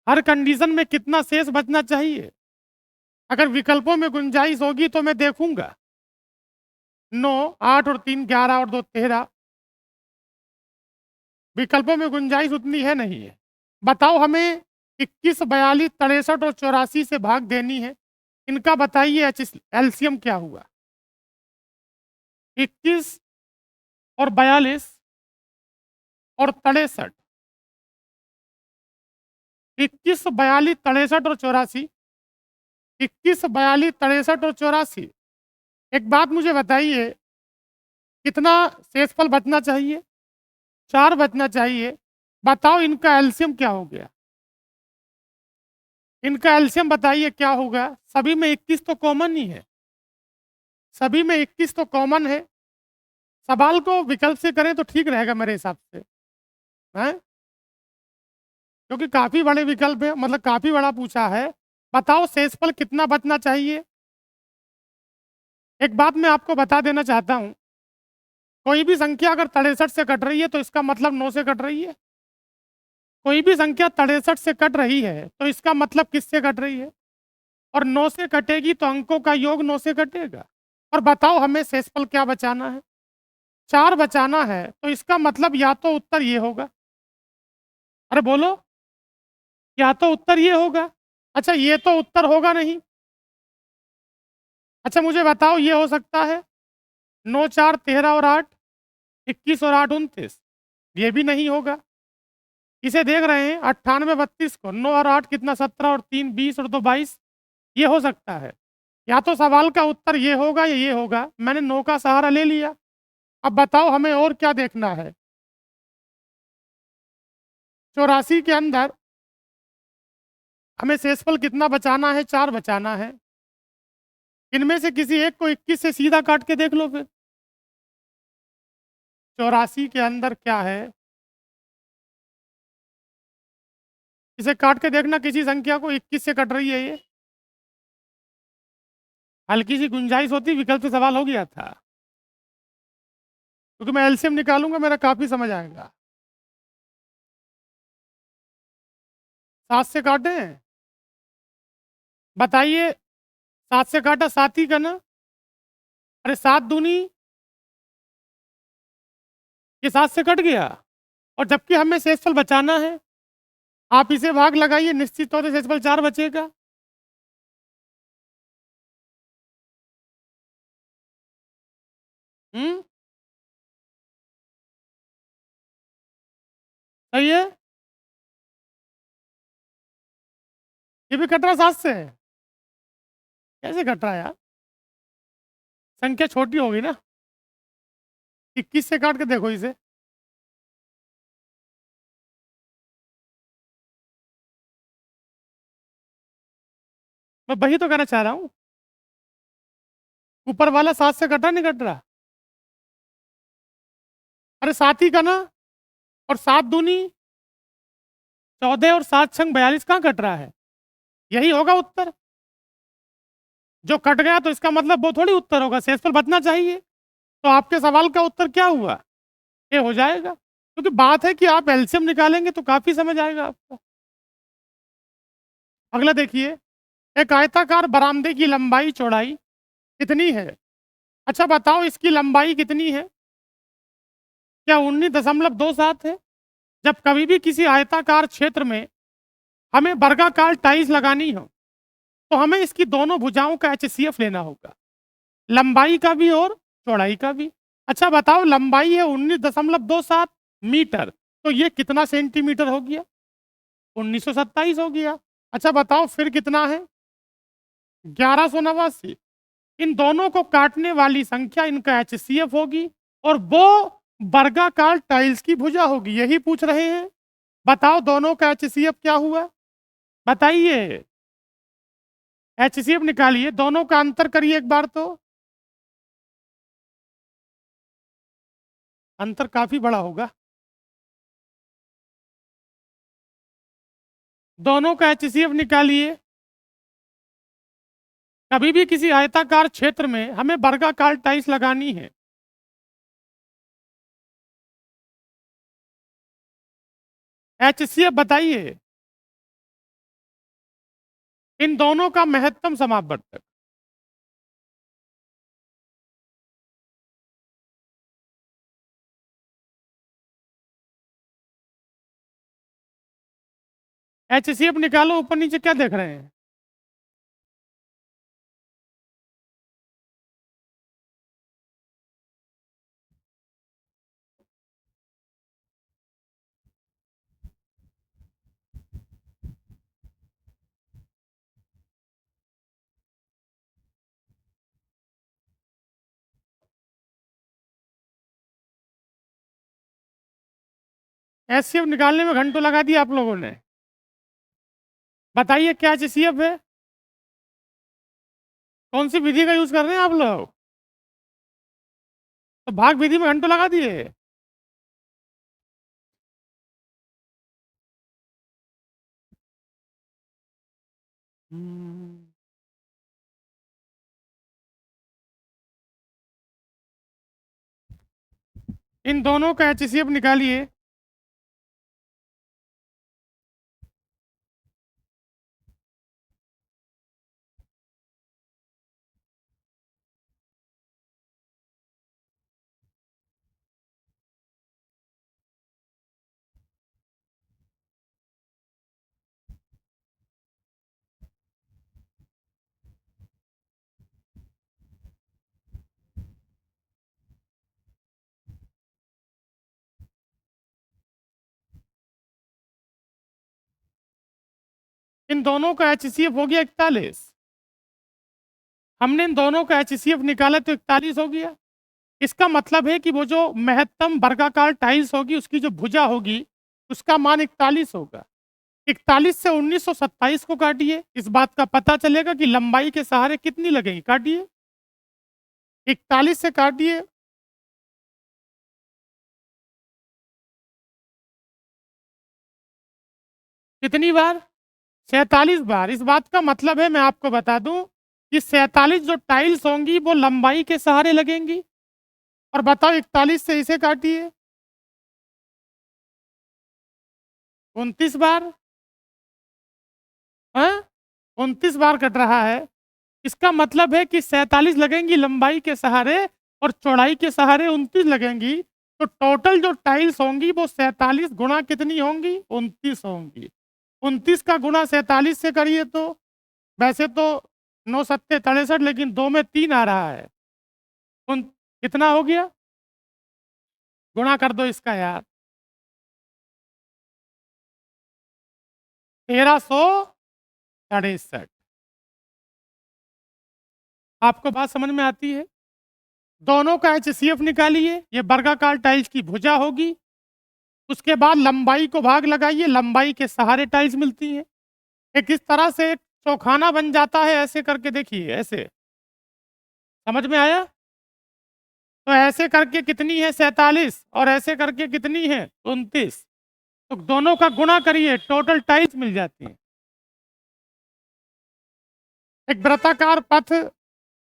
हर कंडीशन में कितना शेष बचना चाहिए? अगर विकल्पों में गुंजाइश होगी तो मैं देखूंगा। 9, 8 और 3 11 और 2 13। विकल्पों में गुंजाइश उतनी है नहीं है। बताओ, हमें 21, 42, 63 और 84 से भाग देनी है। इनका बताइए एलसीएम क्या हुआ? 21 और 42 और 63, 21, 42, 63 और 84, 21, 42, 63 और 84। एक बात मुझे बताइए, कितना शेषफल बचना चाहिए? 4 बचना चाहिए। बताओ इनका एलसीएम क्या हो गया? इनका एलसीएम बताइए क्या होगा? सभी में 21 तो कॉमन ही है, सभी में 21 तो कॉमन है। सवाल को विकल्प से करें तो ठीक रहेगा मेरे हिसाब से, हैं? क्योंकि काफी बड़े विकल्प है, मतलब काफी बड़ा पूछा है। बताओ शेषफल कितना बचना चाहिए? एक बात मैं आपको बता देना चाहता हूं, कोई भी संख्या अगर 63 से कट रही है तो इसका मतलब 9 से कट रही है। कोई भी संख्या 63 से कट रही है तो इसका मतलब किससे कट रही है? और 9 से कटेगी तो अंकों का योग 9 से कटेगा। और बताओ हमें शेषफल क्या बचाना है? 4 बचाना है, तो इसका मतलब या तो उत्तर ये होगा। अरे बोलो, या तो उत्तर ये होगा। अच्छा, ये तो उत्तर होगा नहीं। अच्छा मुझे बताओ, ये हो सकता है 9, 4, 13 और 8, 21 और 8, 29? ये भी नहीं होगा। इसे देख रहे हैं 98, 32 को 9 और 8 कितना? 17 और 3 20 और 2 22। ये हो सकता है। या तो सवाल का उत्तर ये होगा या ये होगा, मैंने नो का सहारा ले लिया। अब बताओ हमें और क्या देखना है। 84 के अंदर हमें शेषफल कितना बचाना है? 4 बचाना है। इनमें से किसी एक को 21 से सीधा काट के देख लो फिर। 84 के अंदर क्या है, इसे काट के देखना, किसी संख्या को 21 से कट रही है ये। हल्की सी गुंजाइश होती, विकल्प से सवाल हो गया था, क्योंकि मैं एलसीएम निकालूंगा, मेरा काफी समझ आएगा। 7 से काटें? बताइए, 7 से काटा 7 ही का ना? अरे 7 दूनी, ये 7 से कट गया, और जबकि हमें शेषफल बचाना है। आप इसे भाग लगाइए, निश्चित तौर से शेषफल 4 बचेगा। हम्म, सही है। ये भी कट रहा 7 से? कैसे कट रहा है यार? संख्या छोटी होगी ना। 21 से काट के देखो इसे। मैं वही तो कहना चाह रहा हूँ, ऊपर वाला 7 से कटा नहीं कट रहा? अरे 7 ही का ना, और 7 दूनी 14, और 7 छंग 42, कहाँ कट रहा है? यही होगा उत्तर। जो कट गया तो इसका मतलब वो थोड़ी उत्तर होगा, शेषफल बचना चाहिए। तो आपके सवाल का उत्तर क्या हुआ? ये हो जाएगा, क्योंकि बात है कि आप एलसीएम निकालेंगे तो काफी समझ आएगा आपको। अगला देखिए, एक आयताकार बरामदे की लंबाई चौड़ाई कितनी है? अच्छा बताओ, इसकी लंबाई कितनी है? क्या 19.27 है? जब कभी भी किसी आयताकार क्षेत्र में हमें वर्गाकार टाइल्स लगानी हो, तो हमें इसकी दोनों भुजाओं का एचसीएफ लेना होगा, लंबाई का भी और चौड़ाई का भी। अच्छा बताओ, लंबाई है 19.27 मीटर, तो ये कितना सेंटीमीटर हो गया? 1927 हो गया। अच्छा बताओ फिर कितना है? 1189। इन दोनों को काटने वाली संख्या इनका एचसीएफ होगी, और वो वर्गाकार टाइल्स की भुजा होगी, यही पूछ रहे हैं। बताओ दोनों का एचसीएफ क्या हुआ, बताइए। एचसीएफ निकालिए, दोनों का अंतर करिए एक बार तो। अंतर काफी बड़ा होगा। दोनों का एचसीएफ निकालिए। कभी भी किसी आयताकार क्षेत्र में हमें वर्गाकार टाइल्स लगानी है, एचसीएफ बताइए। इन दोनों का महत्तम समापवर्तक। एचसीएफ निकालो, ऊपर नीचे क्या देख रहे हैं? एचसीएफ निकालने में घंटों लगा दिया आप लोगों ने। बताइए क्या एचसीएफ है? कौन सी विधि का यूज कर रहे हैं आप लोग? तो भाग विधि में घंटों लगा दिए। हम्म, इन दोनों का एचसीएफ निकालिए। इन दोनों का एचसीएफ हो गया 41। हमने इन दोनों का HCF निकाला तो 41 हो गया। इसका मतलब है कि वो जो महत्तम वर्गाकार टाइल्स होगी उसकी जो भुजा होगी उसका मान 41 होगा। 41 से 1927 को काटिए, इस बात का पता चलेगा कि लंबाई के सहारे कितनी लगेगी। काटिए, 41 से काटिए, कितनी बार? 47 बार। इस बात का मतलब है, मैं आपको बता दूं कि 47 जो टाइल्स होंगी वो लंबाई के सहारे लगेंगी। और बताओ 41 से इसे काटिए, 29 बार। हाँ, 29 बार कट रहा है। इसका मतलब है कि 47 लगेंगी लंबाई के सहारे और चौड़ाई के सहारे 29 लगेंगी। तो टोटल जो टाइल्स होंगी वो 47 गुणा कितनी होंगी? 29 होंगी। 29 का गुणा 47 से करिए तो वैसे तो 9 सत्ते 63, लेकिन 2 में 3 आ रहा है। कितना हो गया? गुणा कर दो इसका यार, 1363। आपको बात समझ में आती है? दोनों का HCF निकालिए, ये वर्गाकार टाइल्स की भुजा होगी। उसके बाद लंबाई को भाग लगाइए, लंबाई के सहारे टाइल्स मिलती हैं। एक इस तरह से एक चौखाना बन जाता है, ऐसे करके देखिए, ऐसे। समझ में आया? तो ऐसे करके कितनी है? 47। और ऐसे करके कितनी है? 29। तो दोनों का गुणा करिए, टोटल टाइल्स मिल जाती है। एक वृत्ताकार पथ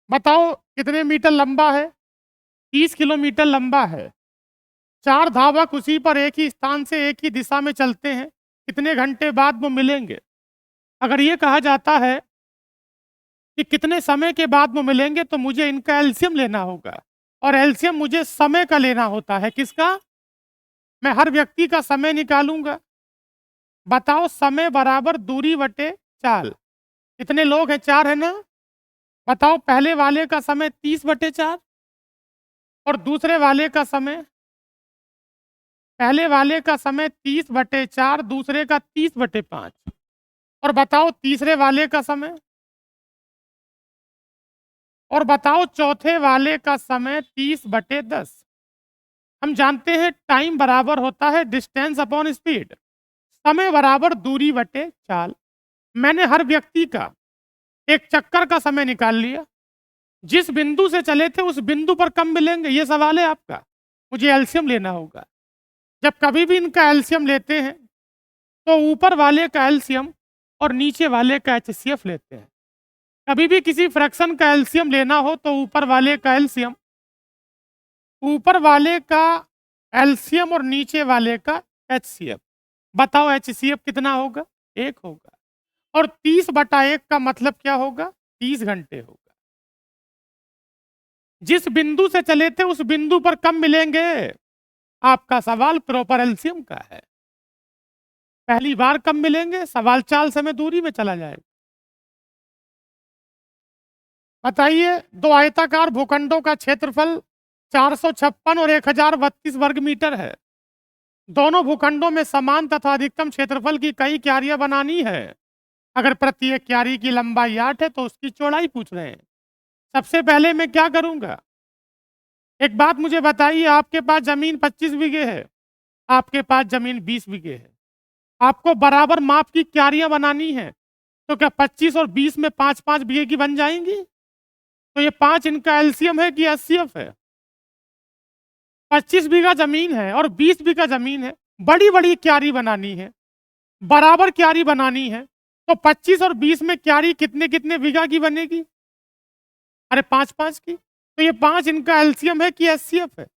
बताओ कितने मीटर लंबा है? 30 किलोमीटर लंबा है। 4 धावक उसी पर एक ही स्थान से एक ही दिशा में चलते हैं, कितने घंटे बाद वो मिलेंगे? अगर ये कहा जाता है कि कितने समय के बाद वो मिलेंगे तो मुझे इनका एलसीएम लेना होगा। और एलसीएम मुझे समय का लेना होता है। किसका? मैं हर व्यक्ति का समय निकालूंगा। बताओ, समय बराबर दूरी बटे चाल। कितने लोग हैं? 4 है ना? बताओ, पहले वाले का समय 30/4 और दूसरे वाले का समय, पहले वाले का समय 30/4, दूसरे का 30/5। और बताओ तीसरे वाले का समय, और बताओ चौथे वाले का समय 30/10। हम जानते हैं टाइम बराबर होता है डिस्टेंस अपॉन स्पीड, समय बराबर दूरी बटे चाल। मैंने हर व्यक्ति का एक चक्कर का समय निकाल लिया। जिस बिंदु से चले थे उस बिंदु पर कब मिलेंगे, ये सवाल है आपका। मुझे एलसीएम लेना होगा। जब कभी भी इनका एलसीएम लेते हैं तो ऊपर वाले का एलसीएम और नीचे वाले का HCF लेते हैं। कभी भी किसी फ्रैक्शन का एलसीएम लेना हो तो ऊपर वाले का एलसीएम, ऊपर वाले का एलसीएम और नीचे वाले का HCF। बताओ HCF कितना होगा? 1 होगा। और 30/1 का मतलब क्या होगा? 30 घंटे होगा। जिस बिंदु से चले थे उस बिंदु पर कब मिलेंगे? आपका सवाल प्रॉपर एलसीएम का है। पहली बार कब मिलेंगे? सवाल चाल समय दूरी में चला जाएगा। बताइए, दो आयताकार भूखंडों का क्षेत्रफल 456 और 1032 वर्ग मीटर है। दोनों भूखंडों में समान तथा अधिकतम क्षेत्रफल की कई क्यारियां बनानी है। अगर प्रत्येक क्यारी की लंबाई 8 है तो उसकी चौड़ाई पूछ रहे हैं। सबसे पहले मैं क्या करूंगा? एक बात मुझे बताइए, आपके पास जमीन 25 बीघे है, आपके पास जमीन 20 बीघे है। आपको बराबर माप की क्यारियां बनानी है, तो क्या 25 और 20 में 5-5 बीघे की बन जाएंगी? तो ये 5 इनका एलसीएम है कि HCF है? 25 बीघा जमीन है और 20 बीघा जमीन है, बड़ी बड़ी क्यारी बनानी है, बराबर क्यारी बनानी है। तो 25 और 20 में क्यारी कितने कितने बीघा की बनेगी? अरे 5-5 की। तो ये 5 इनका एलसीएम है कि HCF है?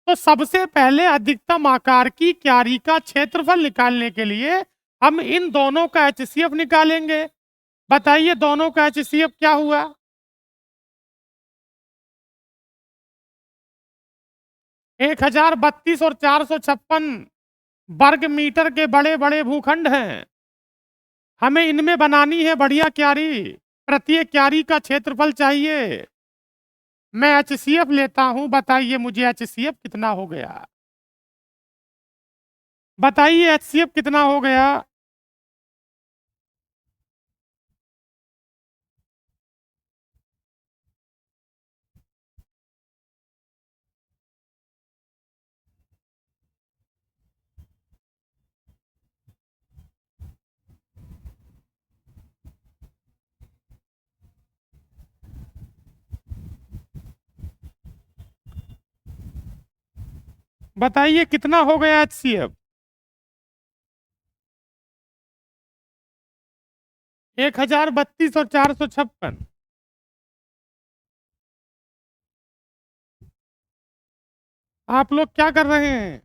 तो सबसे पहले अधिकतम आकार की क्यारी का क्षेत्रफल निकालने के लिए हम इन दोनों का HCF निकालेंगे। बताइए दोनों का HCF क्या हुआ? 1032 और 456 वर्ग मीटर के बड़े बड़े भूखंड हैं। हमें इनमें बनानी है बढ़िया क्यारी। प्रत्येक क्यारी का क्षेत्रफल चाहिए। मैं HCF लेता हूं। बताइए मुझे HCF कितना हो गया? बताइए HCF कितना हो गया? बताइए कितना हो गया HCF? 1032 और 456। आप लोग क्या कर रहे हैं?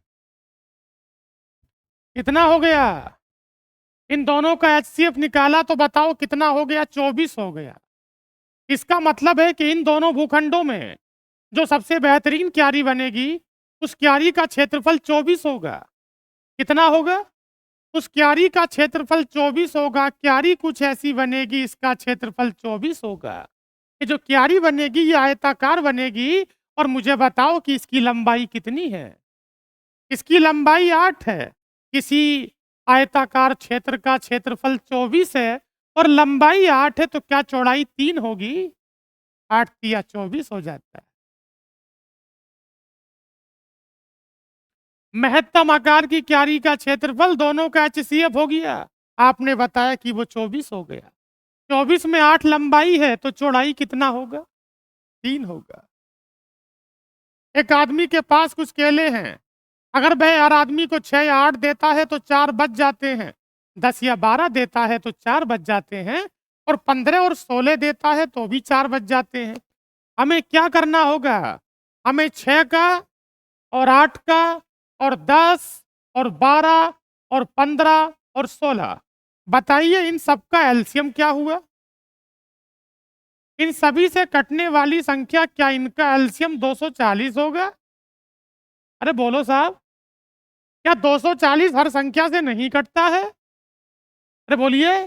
कितना हो गया? इन दोनों का HCF निकाला तो बताओ कितना हो गया? 24 हो गया। इसका मतलब है कि इन दोनों भूखंडों में जो सबसे बेहतरीन क्यारी बनेगी उस क्यारी का क्षेत्रफल 24 होगा। कितना होगा? उस क्यारी का क्षेत्रफल 24 होगा। क्यारी कुछ ऐसी बनेगी, इसका क्षेत्रफल 24 होगा। ये जो क्यारी बनेगी ये आयताकार बनेगी। और मुझे बताओ कि इसकी लंबाई कितनी है? इसकी लंबाई 8 है। किसी आयताकार क्षेत्र का क्षेत्रफल 24 है और लंबाई 8 है, तो क्या चौड़ाई 3 होगी? 8 या 24 हो जाता है। महत्तम आकार की क्यारी का क्षेत्रफल दोनों का HCF हो गया। आपने बताया कि वो 24 हो गया। 24 में 8 लंबाई है तो चौड़ाई कितना होगा? 3 होगा। एक आदमी के पास कुछ केले हैं। अगर वह हर आदमी को 6 या 8 देता है तो 4 बच जाते हैं। 10 या 12 देता है तो 4 बच जाते हैं। और 15 और 16 देता है तो भी 4 बच जाते हैं। हमें क्या करना होगा? हमें 6 का और 8 का और 10 और 12 और 15 और 16, बताइए इन सबका एलसीएम क्या हुआ? इन सभी से कटने वाली संख्या, क्या इनका एलसीएम 240 होगा? अरे बोलो साहब, क्या 240 हर संख्या से नहीं कटता है? अरे बोलिए।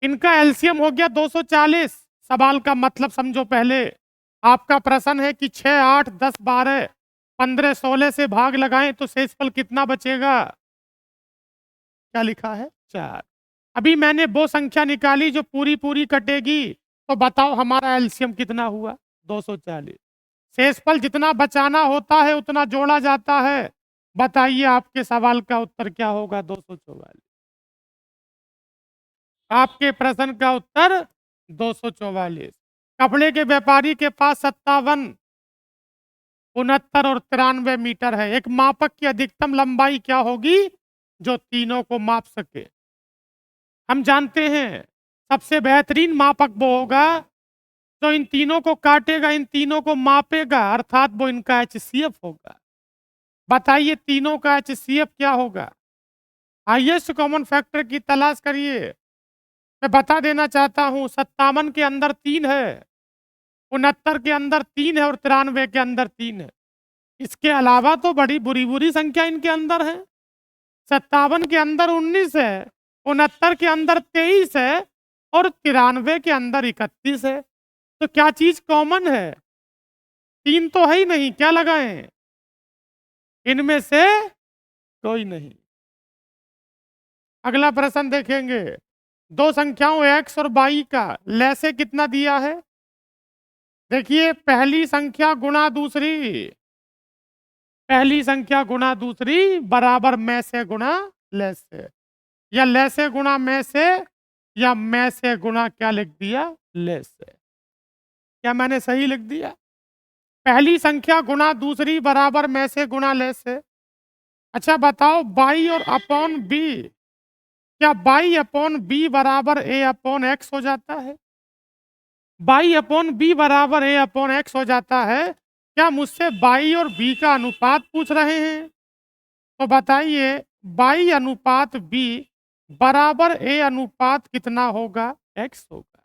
इनका एलसीएम हो गया 240। सवाल का मतलब समझो पहले। आपका प्रश्न है कि 6, 8, 10, 12, 15, 16 से भाग लगाएं तो शेषफल कितना बचेगा? क्या लिखा है? 4। अभी मैंने वो संख्या निकाली जो पूरी पूरी कटेगी। तो बताओ हमारा एलसीएम कितना हुआ? 240। शेषफल जितना बचाना होता है उतना जोड़ा जाता है। बताइए आपके सवाल का उत्तर क्या होगा? 244। आपके प्रश्न का उत्तर 244। कपड़े के व्यापारी के पास 57, 69 और 93 मीटर है। एक मापक की अधिकतम लंबाई क्या होगी जो तीनों को माप सके? हम जानते हैं सबसे बेहतरीन मापक वो होगा जो इन तीनों को काटेगा, इन तीनों को मापेगा, अर्थात वो इनका HCF होगा। बताइए तीनों का HCF क्या होगा? हाईएस्ट कॉमन फैक्टर की तलाश करिए। मैं बता देना चाहता हूं 57 के अंदर 3 है, 69 के अंदर 3 है और 93 के अंदर 3 है। इसके अलावा तो बड़ी बुरी बुरी संख्या इनके अंदर है। 57 के अंदर 19 है, 69 के अंदर 23 है और 93 के अंदर 31 है। तो क्या चीज कॉमन है? 3 तो है ही नहीं, क्या लगाएं? इनमें से कोई नहीं। अगला प्रश्न देखेंगे। दो संख्याओं x और y का लैसे कितना दिया है? देखिए पहली संख्या गुणा दूसरी, पहली संख्या गुणा दूसरी बराबर में से गुणा ले से, या ले से गुणा में से, या में से गुणा क्या लिख दिया? ले से। क्या मैंने सही लिख दिया? पहली संख्या गुणा दूसरी बराबर में से गुणा ले से। अच्छा बताओ बाई और अपॉन बी, क्या बाई अपॉन बी बराबर ए अपॉन एक्स हो जाता है? बाई अपॉन बी बराबर ए अपॉन एक्स हो जाता है। क्या मुझसे बाई और बी का अनुपात पूछ रहे हैं? तो बताइए बाई अनुपात बी बराबर ए अनुपात कितना होगा? एक्स होगा।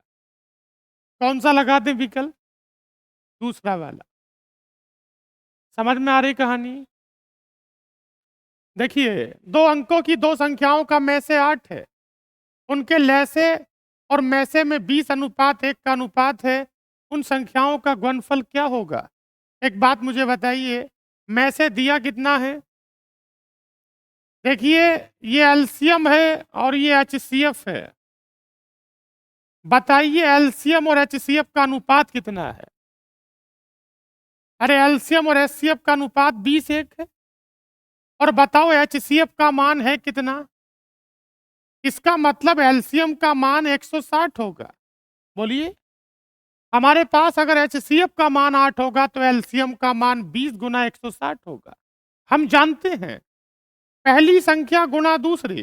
कौन सा लगा दें विकल्प? दूसरा वाला। समझ में आ रही कहानी? देखिए दो अंकों की दो संख्याओं का में से 8 है, उनके लैसे और मैसे में 20 अनुपात 1 का अनुपात है। उन संख्याओं का गुणनफल क्या होगा? एक बात मुझे बताइए, मैसे दिया कितना है? देखिए ये एलसीएम है और ये HCF है। बताइए एलसीएम और HCF का अनुपात कितना है? अरे एलसीएम और HCF का अनुपात 20:1 है। और बताओ HCF का मान है कितना? इसका मतलब एलसीएम का मान 160 होगा। बोलिए। हमारे पास अगर HCF का मान 8 होगा तो एलसीएम का मान 20 गुना 160 होगा। हम जानते हैं पहली संख्या गुणा दूसरी,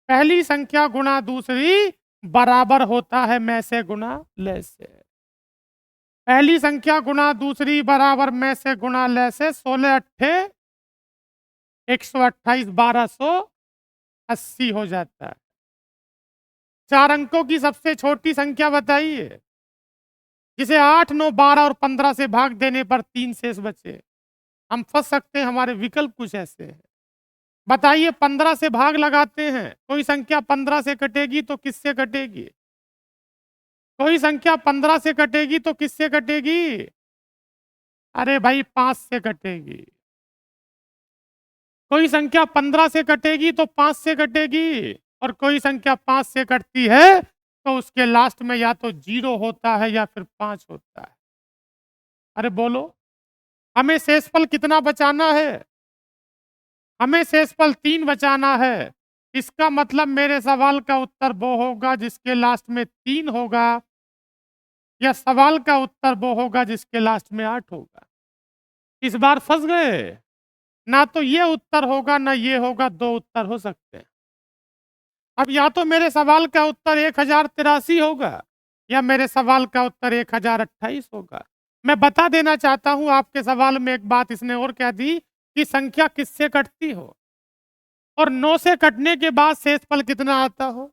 पहली संख्या गुणा दूसरी बराबर होता है में से गुणा ले से। पहली संख्या गुणा दूसरी बराबर में से गुणा ले से। 16 अट्ठे 128 1280 हो जाता है। 4 अंकों की सबसे छोटी संख्या बताइए जिसे 8 9 12 और 15 से भाग देने पर 3 शेष बचे। हम फंस सकते हैं, हमारे विकल्प कुछ ऐसे हैं। बताइए 15 से भाग लगाते हैं, कोई संख्या 15 से कटेगी तो किससे कटेगी? कोई संख्या 15 से कटेगी तो किससे कटेगी? अरे भाई 5 से कटेगी। कोई संख्या 15 से कटेगी तो 5 से कटेगी, और कोई संख्या 5 से कटती है तो उसके लास्ट में या तो 0 होता है या फिर 5 होता है। अरे बोलो, हमें शेषफल कितना बचाना है? हमें शेषफल 3 बचाना है। इसका मतलब मेरे सवाल का उत्तर वो होगा जिसके लास्ट में 3 होगा, या सवाल का उत्तर वो होगा जिसके लास्ट में 8 होगा। इस बार फंस गए। ना तो ये उत्तर होगा ना ये होगा, 2 उत्तर हो सकते हैं। अब या तो मेरे सवाल का उत्तर 1083 होगा या मेरे सवाल का उत्तर 1028 होगा। मैं बता देना चाहता हूं आपके सवाल में एक बात इसने और कह दी कि संख्या किससे कटती हो और 9 से कटने के बाद शेषफल कितना आता हो।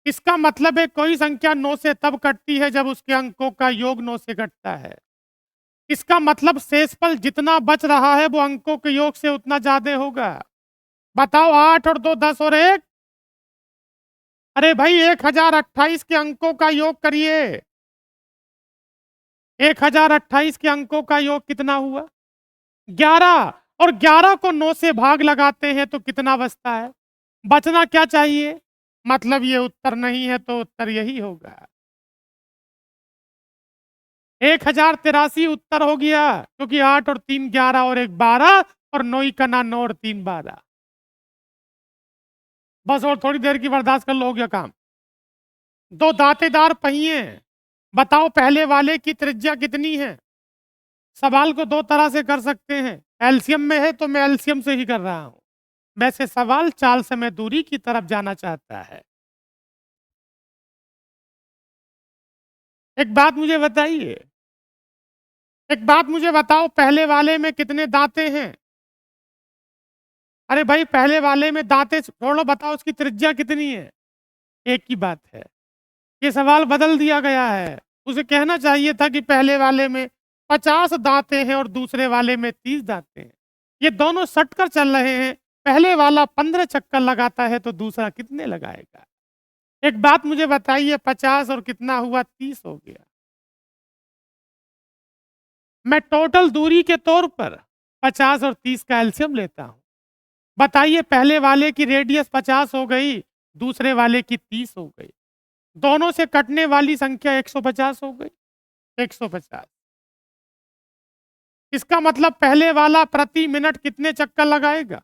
इसका मतलब है कोई संख्या 9 से तब कटती है जब उसके अंकों का योग 9 से कटता है। इसका मतलब शेषफल जितना बच रहा है वो अंकों के योग से उतना ज्यादा होगा। बताओ 8 और 2 10 और 1। अरे भाई 1028 के अंकों का योग करिए। 1028 के अंकों का योग कितना हुआ? 11। और 11 को 9 से भाग लगाते हैं तो कितना बचता है? बचना क्या चाहिए? मतलब ये उत्तर नहीं है तो उत्तर यही होगा। 1083 उत्तर हो गया, क्योंकि 8 और 3 11 और 1 12 और 9 का ना 9 और 3 12। बस और थोड़ी देर की बर्दाश्त कर लो, हो गया काम। 2 दांतेदार पहिए, बताओ पहले वाले की त्रिज्या कितनी है? सवाल को 2 तरह से कर सकते हैं। एलसीएम में है तो मैं एलसीएम से ही कर रहा हूं। वैसे सवाल चाल समय दूरी की तरफ जाना चाहता है। एक बात मुझे बताइए, एक बात मुझे बताओ, पहले वाले में कितने दांते हैं? अरे भाई पहले वाले में दांते छोड़ो, बताओ उसकी त्रिज्या कितनी है? एक ही बात है। ये सवाल बदल दिया गया है। उसे कहना चाहिए था कि पहले वाले में 50 दांते हैं और दूसरे वाले में 30 दांते हैं। ये दोनों सट कर चल रहे हैं। पहले वाला 15 चक्कर लगाता है तो दूसरा कितने लगाएगा? एक बात मुझे बताइए, 50 और कितना हुआ? 30 हो गया। मैं टोटल दूरी के तौर पर 50 और 30 का एलसीएम लेता हूं। बताइए पहले वाले की रेडियस 50 हो गई, दूसरे वाले की 30 हो गई। दोनों से कटने वाली संख्या 150 हो गई। 150। इसका मतलब पहले वाला प्रति मिनट कितने चक्कर लगाएगा?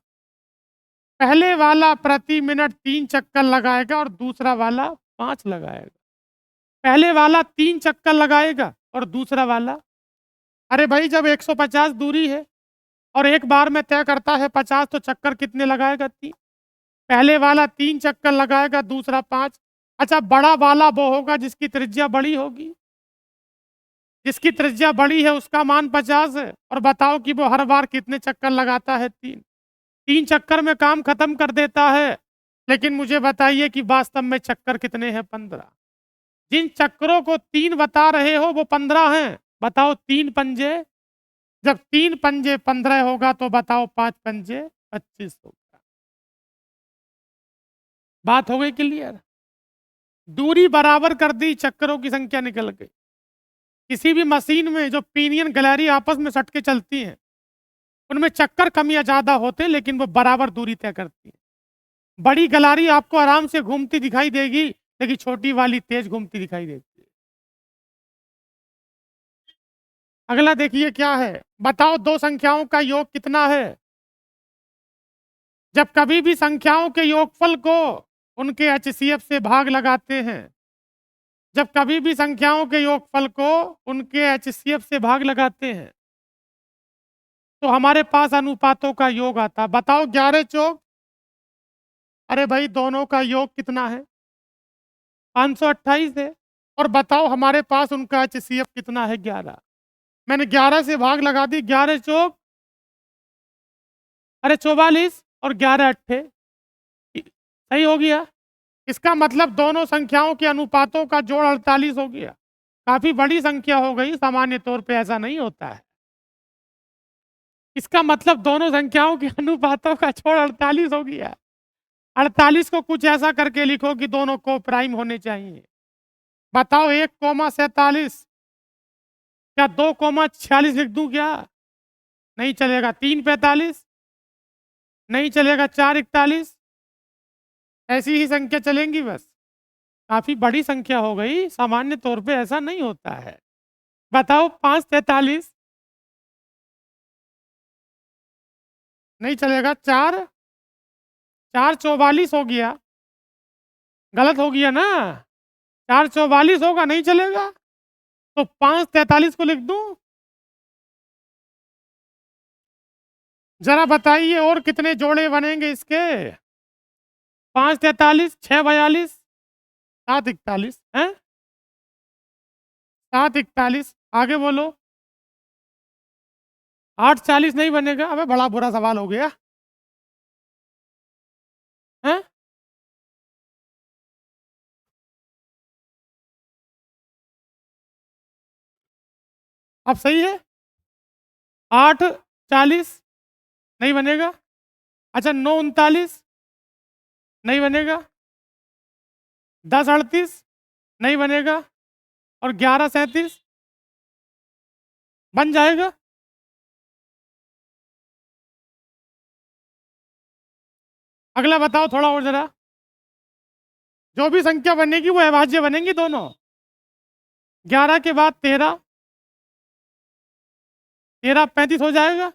पहले वाला प्रति मिनट 3 चक्कर लगाएगा और दूसरा वाला 5 लगाएगा। पहले वाला 3 चक्कर लगाएगा और दूसरा वाला, अरे भाई जब 150 दूरी है और एक बार में तय करता है 50, तो चक्कर कितने लगाएगा? 3। पहले वाला 3 चक्कर लगाएगा, दूसरा 5। अच्छा, बड़ा वाला वो होगा जिसकी त्रिज्या बड़ी होगी। जिसकी त्रिज्या बड़ी है उसका मान 50 है। और बताओ कि वो हर बार कितने चक्कर लगाता है? 3। 3 चक्कर में काम खत्म कर देता है। लेकिन मुझे बताइए कि वास्तव में चक्कर कितने हैं? 15। जिन चक्करों को 3 बता रहे हो वो 15 हैं। बताओ 3 पंजे, जब 3 पंजे 15 होगा तो बताओ 5 पंजे 25 होगा। बात हो गई क्लियर? दूरी बराबर कर दी, चक्करों की संख्या निकल गई। किसी भी मशीन में जो पिनियन गैलरी आपस में सट के चलती हैं, उनमें चक्कर कम या ज्यादा होते हैं, लेकिन वो बराबर दूरी तय करती है। बड़ी गलारी आपको आराम से घूमती दिखाई देगी, लेकिन छोटी वाली तेज घूमती दिखाई देती है। अगला देखिए क्या है। बताओ 2 संख्याओं का योग कितना है? जब कभी भी संख्याओं के योगफल को उनके एचसीएफ से भाग लगाते हैं, जब कभी भी संख्याओं के योगफल को उनके एचसीएफ से भाग लगाते हैं, तो हमारे पास अनुपातों का योग आता। बताओ 11 चौक, अरे भाई दोनों का योग कितना है? 528 है। और बताओ हमारे पास उनका HCF कितना है? 11। मैंने 11 से भाग लगा दी, 11 चौक, अरे 44, और 11 अट्ठे, सही हो गया। इसका मतलब दोनों संख्याओं के अनुपातों का जोड़ 48 हो गया। काफी बड़ी संख्या हो गई, सामान्य तौर पे ऐसा नहीं होता है। इसका मतलब दोनों संख्याओं के अनुपातों का जोड़ 48 हो गया। 48 को कुछ ऐसा करके लिखो कि दोनों को प्राइम होने चाहिए। बताओ 1,47, क्या 2,46 लिख दूं क्या? नहीं चलेगा। 3,45 नहीं चलेगा। 4,41 ऐसी ही संख्या चलेंगी बस। काफी बड़ी संख्या हो गई, सामान्य तौर पे ऐसा नहीं होता है। बताओ 5,43 नहीं चलेगा। 4,44 हो गया, गलत हो गया ना। 4,44 होगा, नहीं चलेगा। तो 5,43 को लिख दूं? जरा बताइए और कितने जोड़े बनेंगे इसके? 5,43, 6,42, 7,41 है। 7,41, आगे बोलो। 8,40 नहीं बनेगा। अबे बड़ा बुरा सवाल हो गया है। अब सही है। 8,40 नहीं बनेगा। अच्छा 9,39 नहीं बनेगा। 10,38 नहीं बनेगा। और 11,37 बन जाएगा। अगला बताओ थोड़ा और जरा। जो भी संख्या बनेगी वो अभाज्य बनेंगी दोनों। 11 के बाद 13, 13,35 हो जाएगा।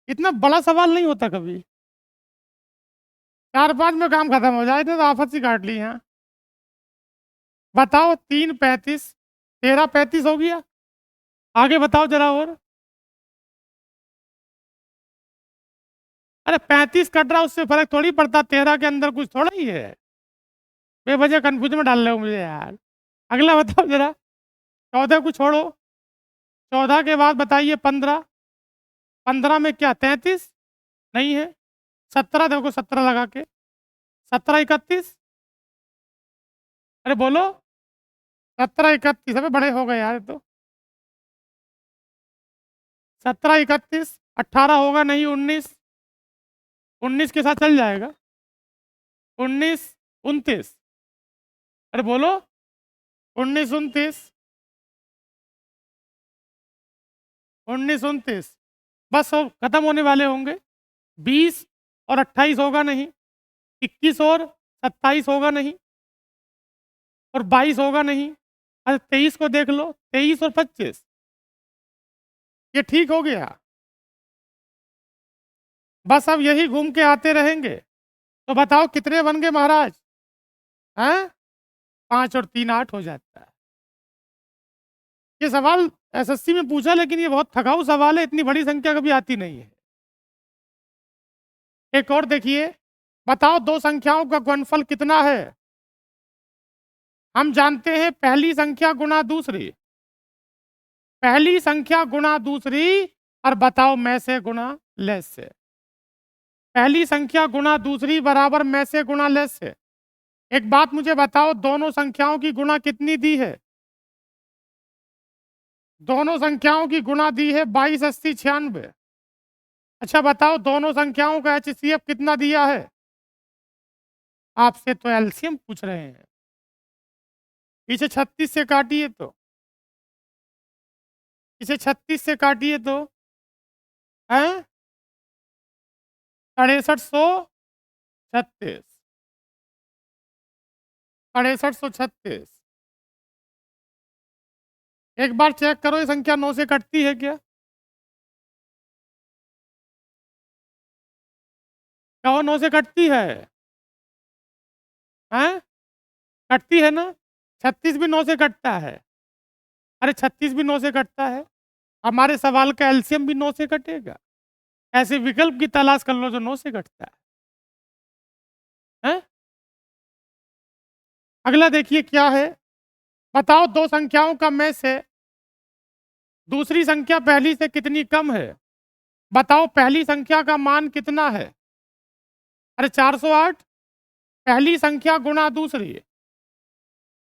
इतना बड़ा सवाल नहीं होता कभी। 4-5 में काम खत्म हो जाए तो आफत सी काट ली यहाँ। बताओ 3,35, 13,35 हो गया। आगे बताओ जरा और। अरे 35 कट रहा, उससे फर्क थोड़ी पड़ता। 13 के अंदर कुछ थोड़ा ही है। बेवजह कंफ्यूज में डाल रहे हो मुझे यार। अगला बताओ जरा। 14 को छोड़ो। 14 के बाद बताइए 15। 15 में क्या 33 नहीं है। 17 देखो, 17 लगा के। 17,31, अरे बोलो। 17,31, अबे बड़े हो गए यार तो। 17,31, 18 होगा नहीं। 19, 19 के साथ चल जाएगा। 19, 29, अरे बोलो। 19, 29, 19, 29, बस हो खत्म होने वाले होंगे। 20 और 28 होगा नहीं। 21 और 27 होगा नहीं। और 22 होगा नहीं। अच्छा 23 को देख लो। 23 और 25, ये ठीक हो गया। बस अब यही घूम के आते रहेंगे। तो बताओ कितने बन गए महाराज? हैं? 5 और 3 8 हो जाता है। ये सवाल एसएससी में पूछा, लेकिन ये बहुत थकाऊ सवाल है। इतनी बड़ी संख्या कभी आती नहीं है। एक और देखिए। बताओ दो संख्याओं का गुणनफल कितना है? हम जानते हैं पहली संख्या गुना दूसरी। पहली संख्या गुना दूसरी, और बताओ में से गुना लेस से। पहली संख्या गुना दूसरी बराबर में से गुना लेस से। एक बात मुझे बताओ, दोनों संख्याओं की गुणा कितनी दी है? दोनों संख्याओं की गुणा दी है 22, 80, 96। अच्छा बताओ दोनों संख्याओं का HCF कितना दिया है? आपसे तो एलसीएम पूछ रहे हैं। पीछे 36 से काटिए तो। इसे 36 से काटिए तो है 6336। 6336। एक बार चेक करो ये संख्या 9 से कटती है क्या? क्या वो 9 से कटती है? हैं? कटती है ना। 36 भी 9 से कटता है। अरे 36 भी 9 से कटता है। हमारे सवाल का एलसीएम भी 9 से कटेगा। ऐसे विकल्प की तलाश कर लो जो 9 से कटता है? अगला देखिए क्या है। बताओ दो संख्याओं का में से दूसरी संख्या पहली से कितनी कम है। बताओ पहली संख्या का मान कितना है। अरे 408। पहली संख्या गुणा दूसरी।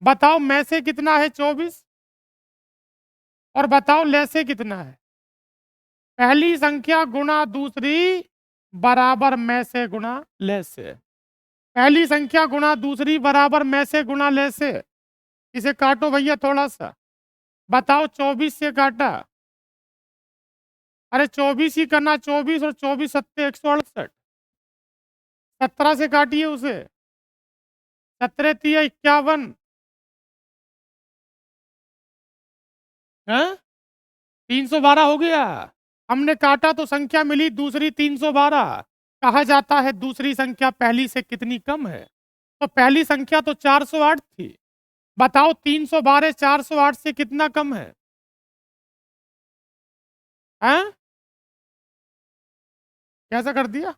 बताओ में से कितना है 24। और बताओ ले से कितना है। पहली संख्या गुणा दूसरी बराबर में से गुणा ले से। पहली संख्या गुणा दूसरी बराबर में से गुणा ले से। इसे काटो भैया थोड़ा सा। बताओ 24 से काटा। अरे 24 ही करना। 24 और 24 सत्ते 168। 17 से काटिए उसे। 17 तिया 51। 312 हो गया। हमने काटा तो संख्या मिली दूसरी 312। कहा जाता है दूसरी संख्या पहली से कितनी कम है। तो पहली संख्या तो 408 थी। बताओ 312 408 से कितना कम है। हैं? कैसा कर दिया?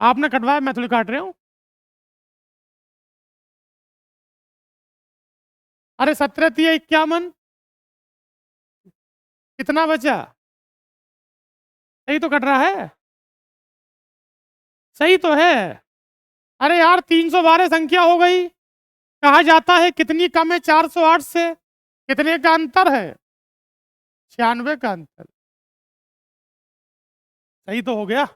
आपने कटवाया, मैं थोड़ी काट रहा हूं। अरे 17 तिया 51। कितना बचा? सही तो कट रहा है। सही तो है। अरे यार 312 संख्या हो गई। कहा जाता है कितनी कम है 408 से। कितने का अंतर है? 96 का अंतर। सही तो हो गया।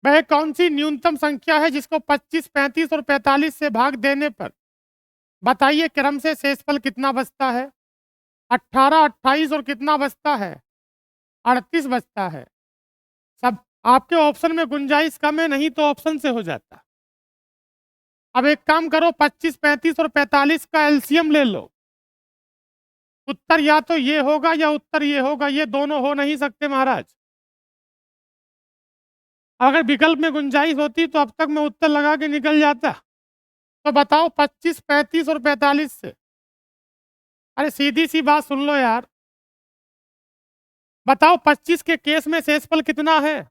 वह कौन सी न्यूनतम संख्या है जिसको 25, 35 और 45 से भाग देने पर बताइए क्रम से शेषफल कितना बचता है। 18, 28 और कितना बचता है? 38 बचता है। सब आपके ऑप्शन में गुंजाइश कम है, नहीं तो ऑप्शन से हो जाता। अब एक काम करो, 25, 35 और 45 का एलसीएम ले लो। उत्तर या तो ये होगा या उत्तर ये होगा। ये दोनों हो नहीं सकते महाराज। अगर विकल्प में गुंजाइश होती तो अब तक मैं उत्तर लगा के निकल जाता। तो बताओ 25, 35 और 45 से। अरे सीधी सी बात सुन लो यार। बताओ 25 के केस में शेषफल कितना है।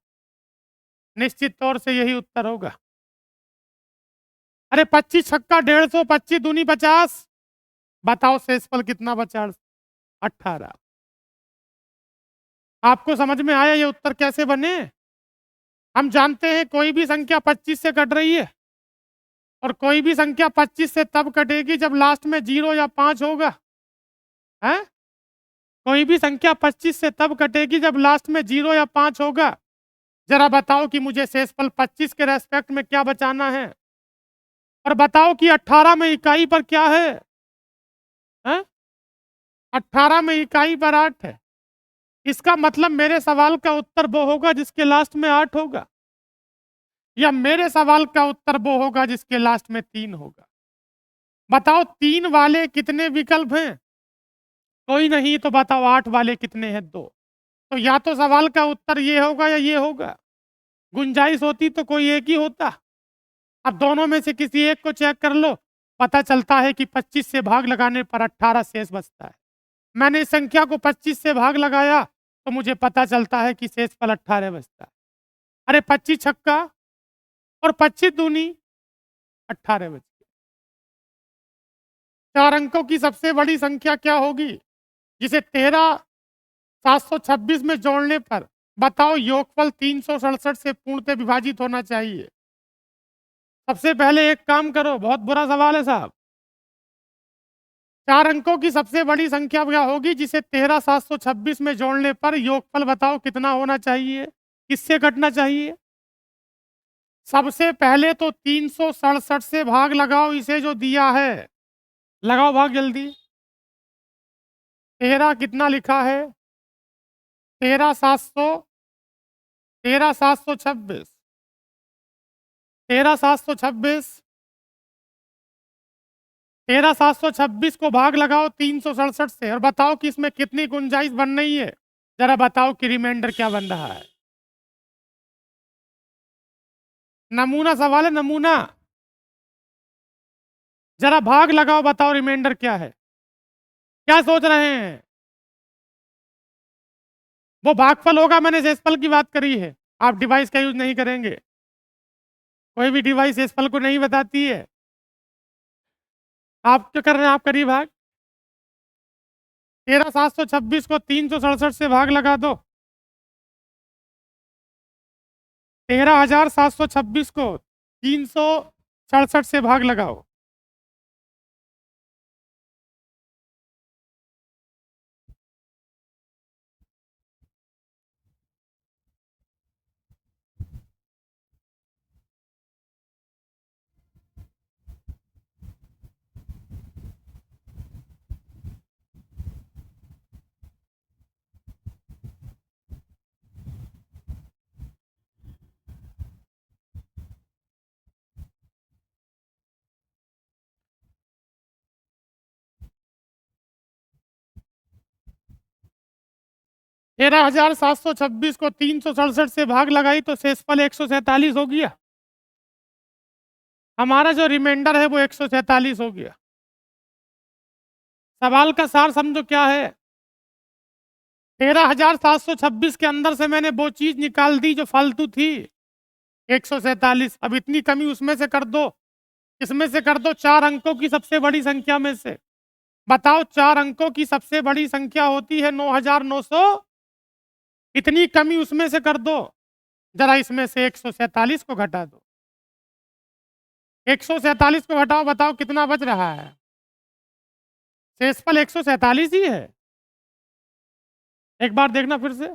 निश्चित तौर से यही उत्तर होगा। अरे 25 छक्का 150, 25 दूनी 50। बताओ शेषफल कितना बचा? 18। आपको समझ में आया ये उत्तर कैसे बने? हम जानते हैं कोई भी संख्या 25 से कट रही है और कोई भी संख्या 25 से तब कटेगी जब लास्ट में 0 या 5 होगा। है? कोई भी संख्या 25 से तब कटेगी जब लास्ट में 0 या 5 होगा। जरा बताओ कि मुझे शेषफल 25 के रेस्पेक्ट में क्या बचाना है। और बताओ कि 18 में इकाई पर क्या है? 18 में इकाई पर 8 है। इसका मतलब मेरे सवाल का उत्तर वो होगा जिसके लास्ट में 8 होगा, या मेरे सवाल का उत्तर वो होगा जिसके लास्ट में 3 होगा। बताओ 3 वाले कितने विकल्प हैं? कोई नहीं। तो बताओ 8 वाले कितने हैं? 2। तो या तो सवाल का उत्तर ये होगा या ये होगा। गुंजाइश होती तो कोई एक ही होता। अब दोनों में से किसी एक को चेक कर लो। पता चलता है कि 25 से भाग लगाने पर 18 शेष बचता है। मैंने इस संख्या को 25 से भाग लगाया तो मुझे पता चलता है कि शेषफल 18 बचता है। अरे 25 छक्का और 25 दूनी 18 बच गए। 4 अंकों की सबसे बड़ी संख्या क्या होगी जिसे 13,726 में जोड़ने पर बताओ योगफल 367 से पूर्णतः विभाजित होना चाहिए। सबसे पहले एक काम करो, बहुत बुरा सवाल है साहब। 4 अंकों की सबसे बड़ी संख्या क्या होगी जिसे 13,726 में जोड़ने पर योगफल बताओ कितना होना चाहिए, किससे घटना चाहिए। सबसे पहले तो 367 से भाग लगाओ, इसे जो दिया है। लगाओ भाग जल्दी। 13 कितना लिखा है? 13,700, 13,726, 13,726, 13,726 को भाग लगाओ 367 से और बताओ कि इसमें कितनी गुंजाइश बन रही है। जरा बताओ कि रिमाइंडर क्या बन रहा है। नमूना सवाल है, नमूना। जरा भाग लगाओ, बताओ रिमाइंडर क्या है। क्या सोच रहे हैं? वो भागफल होगा, मैंने शेषफल की बात करी है। आप डिवाइस का यूज नहीं करेंगे। कोई भी डिवाइस शेषफल को नहीं बताती है। आप क्या कर रहे हैं? आप करिए भाग। 13,726 को 367 से भाग लगा दो। 13,726 को 367 से भाग लगाओ। तेरह हजार 726 को 367 से भाग लगाई तो शेषफल 147 हो गया। हमारा जो रिमाइंडर है वो 147 हो गया। सवाल का सार समझो क्या है। 13,726 के अंदर से मैंने वो चीज निकाल दी जो फालतू थी, 147। अब इतनी कमी उसमें से कर दो। इसमें से कर दो 4 अंकों की सबसे बड़ी संख्या में से। बताओ 4 अंकों की सबसे बड़ी संख्या होती है 9,900। इतनी कमी उसमें से कर दो। जरा इसमें से 147 को घटा दो। 147 को घटाओ, बताओ कितना बच रहा है। शेषफल 147 ही है। एक बार देखना फिर से।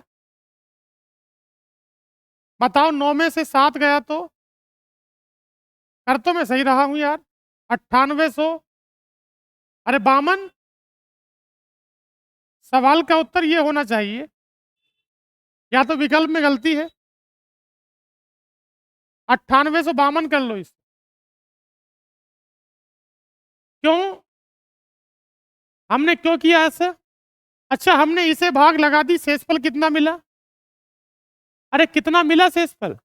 बताओ 9 में से 7 गया तो कर तो मैं सही रहा हूं यार। 9800। अरे बामन, सवाल का उत्तर ये होना चाहिए, या तो विकल्प में गलती है। 9852 कर लो इस। क्यों? हमने क्यों किया ऐसा? अच्छा, हमने इसे भाग लगा दी, शेषफल कितना मिला? अरे कितना मिला शेषफल?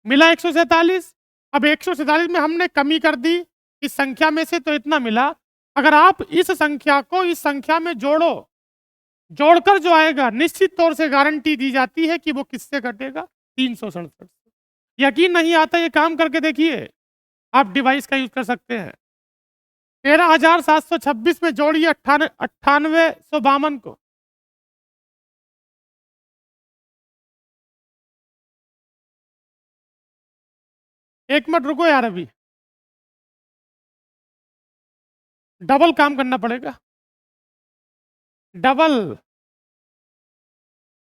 मिला 147। अब 147 में हमने कमी कर दी इस संख्या में से तो इतना मिला। अगर आप इस संख्या को इस संख्या में जोड़ो, जोड़कर जो आएगा निश्चित तौर से गारंटी दी जाती है कि वो किससे घटेगा? 367। यकीन नहीं आता, ये काम करके देखिए। आप डिवाइस का यूज कर सकते हैं। 13,726 में जोड़िए 9852 को। एक मिनट रुको यार, अभी डबल काम करना पड़ेगा। डबल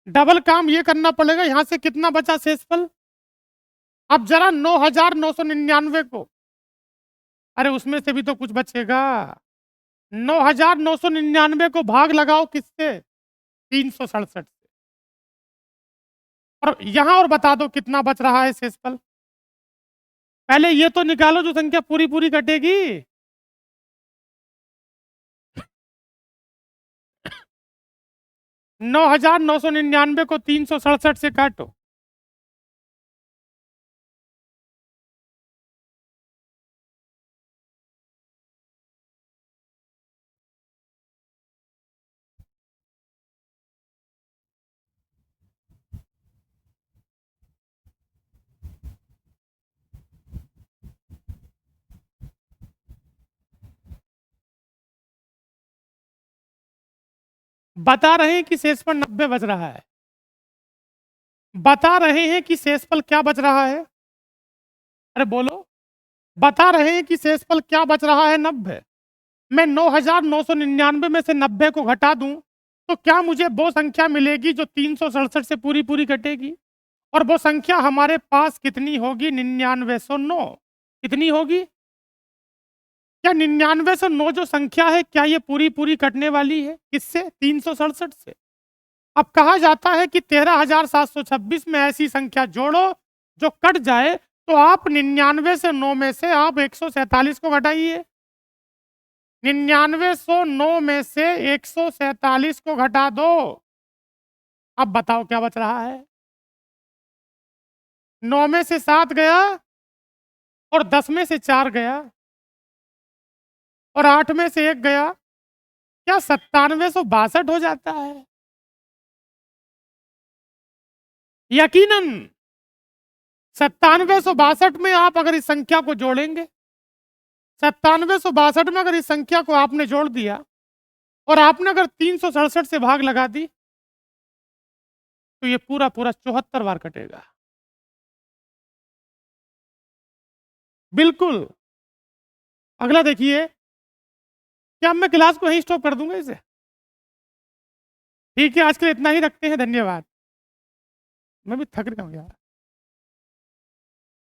डबल काम ये करना पड़ेगा। यहां से कितना बचा शेषफल? अब जरा 9,999 को, अरे उसमें से भी तो कुछ बचेगा। 9,999 को भाग लगाओ किससे? 367 से। और यहां और बता दो कितना बच रहा है शेषफल। पहले ये तो निकालो जो संख्या पूरी पूरी कटेगी। 9,999 को 367 से काटो। बता रहे हैं कि शेषफल 90 बच रहा है। बता रहे हैं कि शेषफल क्या बच रहा है? अरे बोलो। बता रहे हैं कि शेषफल क्या बच रहा है? 90। मैं 9,999 में से 90 को घटा दूं तो क्या मुझे वो संख्या मिलेगी जो 367 से पूरी पूरी कटेगी? और वो संख्या हमारे पास कितनी होगी? 9909। कितनी होगी? क्या 9909 जो संख्या है, क्या ये पूरी पूरी कटने वाली है? किससे? 367 से। अब कहा जाता है कि 13,726 में ऐसी संख्या जोड़ो जो कट जाए, तो आप 99 से 9 में से आप 147 को घटाइए। 9909 में से 147 को घटा दो। अब बताओ क्या बच रहा है? 9 में से 7 गया और 10 में से 4 गया और 8 में से 1 गया क्या 9762 हो जाता है? यकीनन 9762 में आप अगर इस संख्या को जोड़ेंगे, 9762 में अगर इस संख्या को आपने जोड़ दिया और आपने अगर 367 से भाग लगा दी, तो ये पूरा पूरा 74 बार कटेगा। बिल्कुल। अगला देखिए, क्या अब मैं क्लास को यहीं स्टॉप कर दूंगा इसे? ठीक है, आज के लिए इतना ही रखते हैं। धन्यवाद। मैं भी थक गया हूँ यार।